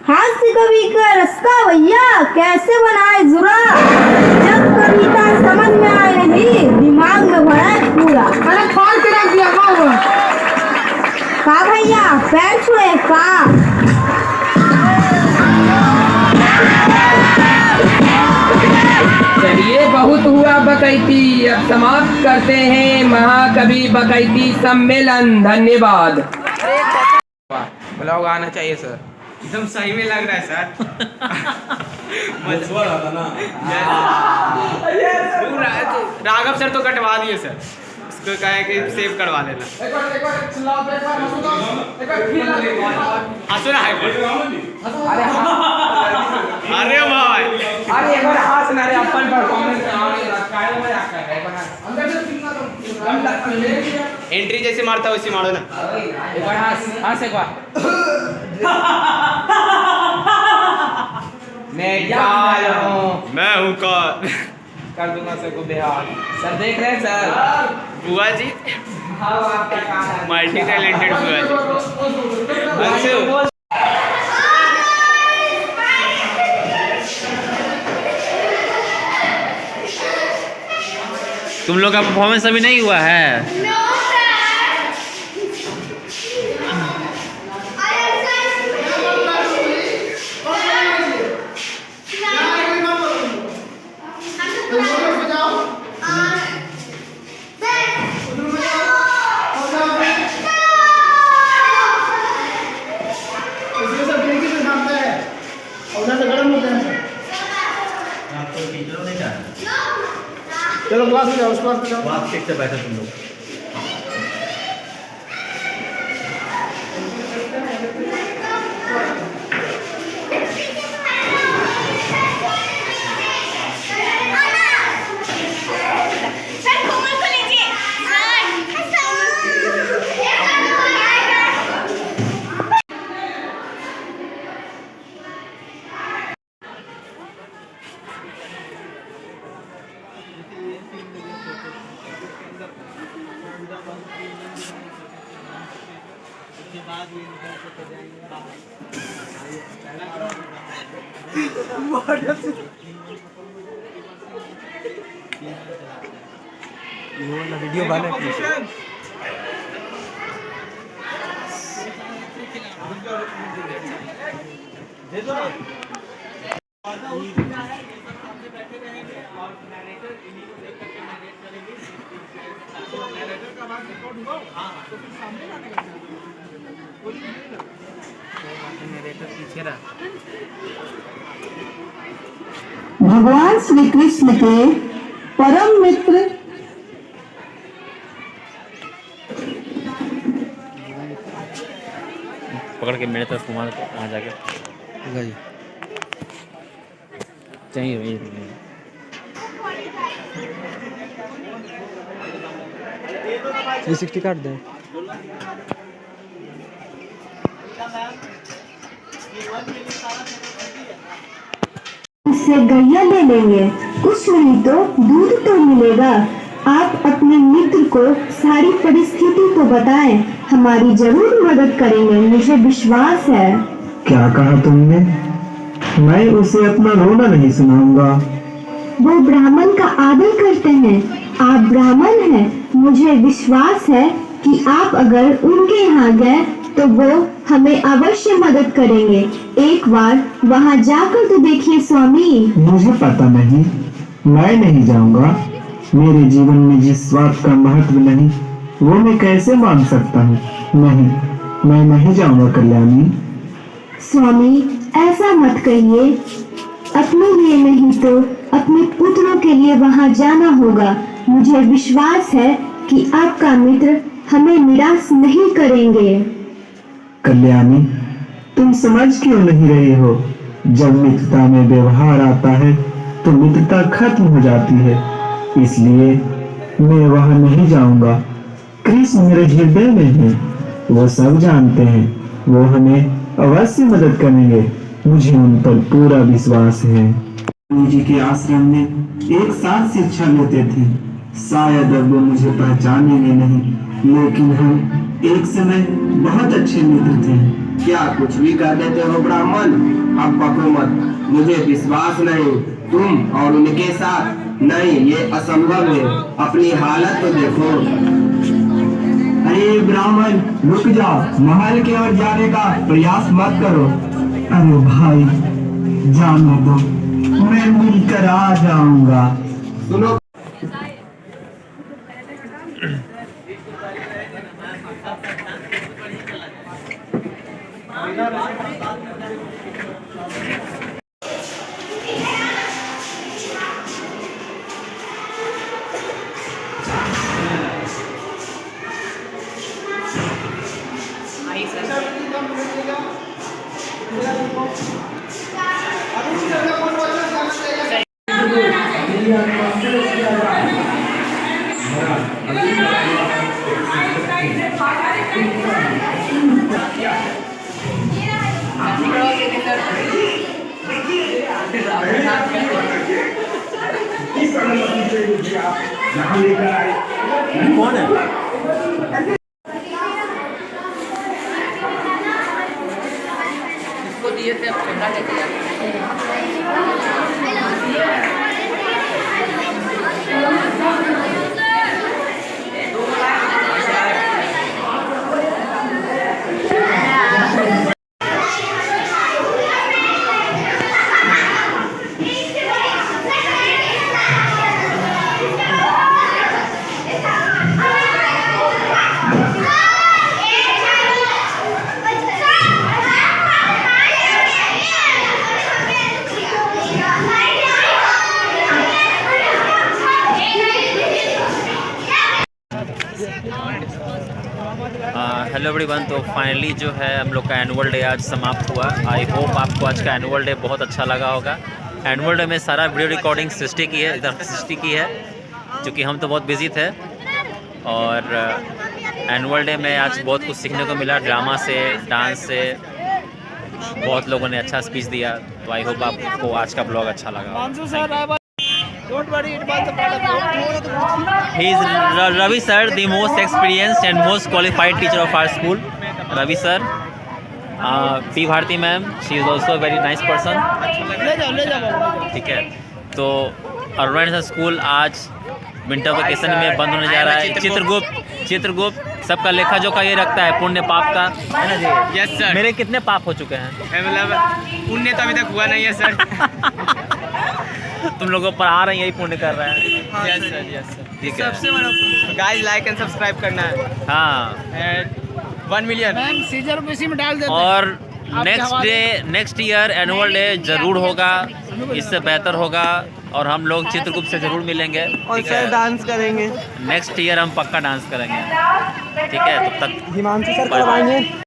हास्य कवि का रस का भैया कैसे बनाए जुरा। जब कविता समझ में आए नहीं, दिमाग में भरा है पूरा। अरे फाड़ के रख दिया, वाह। का भैया पैर छुए का? चलिए बहुत हुआ बकैती, अब समाप्त करते हैं महाकवि बकैती सम्मेलन। धन्यवाद। ब्लॉग आना चाहिए सर, एकदम सही में लग रहा है सर। मजबूर था ना। राघव सर तो कटवा दिए सर, उसको कहे कि सेव करवा लेना। हंसो ना अरे भाई, अरे एक बार हंस ना रे, अपन परफॉर्मेंस एंट्री जैसे मारता वैसे मारो ना। एक बार हंस हंस एक बार। मैं हूँ कर दूंगा सर को बिहार। सर देख रहे हैं सर, बुआ जी मल्टी टैलेंटेड बुआ जी। अच्छा तुम लोग का परफॉर्मेंस अभी नहीं हुआ है? चलो क्लास में जाओ, उस क्लास में जाओ। क्लास ठीक से बैठो तुम लोग। वीडियो बना भगवान श्री कृष्ण के परम मित्र पकड़ के मेरे तरफ घुमा वहाँ जाके चाहिए। 360 काट दे। उससे गैया ले लेंगे, कुछ नहीं तो दूध तो मिलेगा। आप अपने मित्र को सारी परिस्थिति को बताएं, हमारी जरूर मदद करेंगे, मुझे विश्वास है। क्या कहा तुमने? मैं उसे अपना रोना नहीं सुनाऊंगा। वो ब्राह्मण का आदर करते हैं, आप ब्राह्मण हैं, मुझे विश्वास है कि आप अगर उनके यहाँ गए तो वो हमें अवश्य मदद करेंगे। एक बार वहाँ जाकर तो देखिए स्वामी। मुझे पता नहीं, मैं नहीं जाऊंगा। मेरे जीवन में जिस स्वार्थ का महत्व नहीं वो मैं कैसे मान सकता हूँ? नहीं, मैं नहीं जाऊंगा कल्याणी। स्वामी ऐसा मत कहिए, अपने लिए नहीं तो अपने पुत्रों के लिए वहाँ जाना होगा। मुझे विश्वास है कि आपका मित्र हमें निराश नहीं करेंगे। कल्याणी, तुम समझ क्यों नहीं रही हो? जब मित्रता में व्यवहार आता है तो मित्रता खत्म हो जाती है, इसलिए मैं वहां नहीं जाऊंगा। कृष्ण मेरे हृदय में है, वो सब जानते हैं, वो हमें अवश्य मदद करेंगे, मुझे उन पर पूरा विश्वास है। जी के आश्रम में एक साथ शिक्षा लेते थे, शायद अब वो मुझे पहचानेंगे नहीं, लेकिन हम एक समय बहुत अच्छे मित्र थे। क्या कुछ भी कर देते हो ब्राह्मण? अब पको मत, मुझे विश्वास नहीं तुम और उनके साथ। नहीं, ये असंभव है, अपनी हालत तो देखो। अरे ब्राह्मण रुक जाओ, महल की ओर जाने का प्रयास मत करो। अरे भाई जाने दो, मैं मिलकर आ जाऊंगा। सुनो, कौन है? इसको दिए थे, अब छोटा लेके हेलो एवरीवन, तो फाइनली जो है हम लोग का एनुअल डे आज समाप्त हुआ। आई होप आपको आज का एनुअल डे बहुत अच्छा लगा होगा। एनुअल डे में सारा वीडियो रिकॉर्डिंग सृष्टि की है, इधर सृष्टि की है, क्योंकि हम तो बहुत बिजी थे। और एनुअल डे में आज बहुत कुछ सीखने को मिला, ड्रामा से, डांस से, बहुत लोगों ने अच्छा स्पीच दिया। तो आई होप आपको आज का ब्लॉग अच्छा लगा। He is Ravi sir, the most experienced and most qualified teacher of our school. Ravi sir, P Bharti ma'am, she is also a very nice person. ठीक है, तो अरुणाचल स्कूल आज विंटर वेकेशन में बंद होने जा रहा है। चित्रगुप्त सबका लेखा जोखा ये रखता है, पुण्य पाप का, है ना जी? Yes sir. मेरे कितने पाप हो चुके हैं? मतलब पुण्य तो अभी तक हुआ नहीं है सर। तुम लोगों पर आ रहे हैं, यही पुण्य कर रहा है। Yes sir, yes sir. ठीक है, सबसे बड़ा गाइस, लाइक एंड सब्सक्राइब करना है। हाँ, 1 मिलियन सीजर इसी में डाल देते हैं। और नेक्स्ट ईयर एनुअल डे जरूर होगा, इससे बेहतर होगा, और हम लोग चित्रगुप्त से जरूर मिलेंगे। और सर डांस करेंगे। नेक्स्ट ईयर हम पक्का डांस करेंगे। ठीक है, तब तक हिमांशु सर करवाएंगे।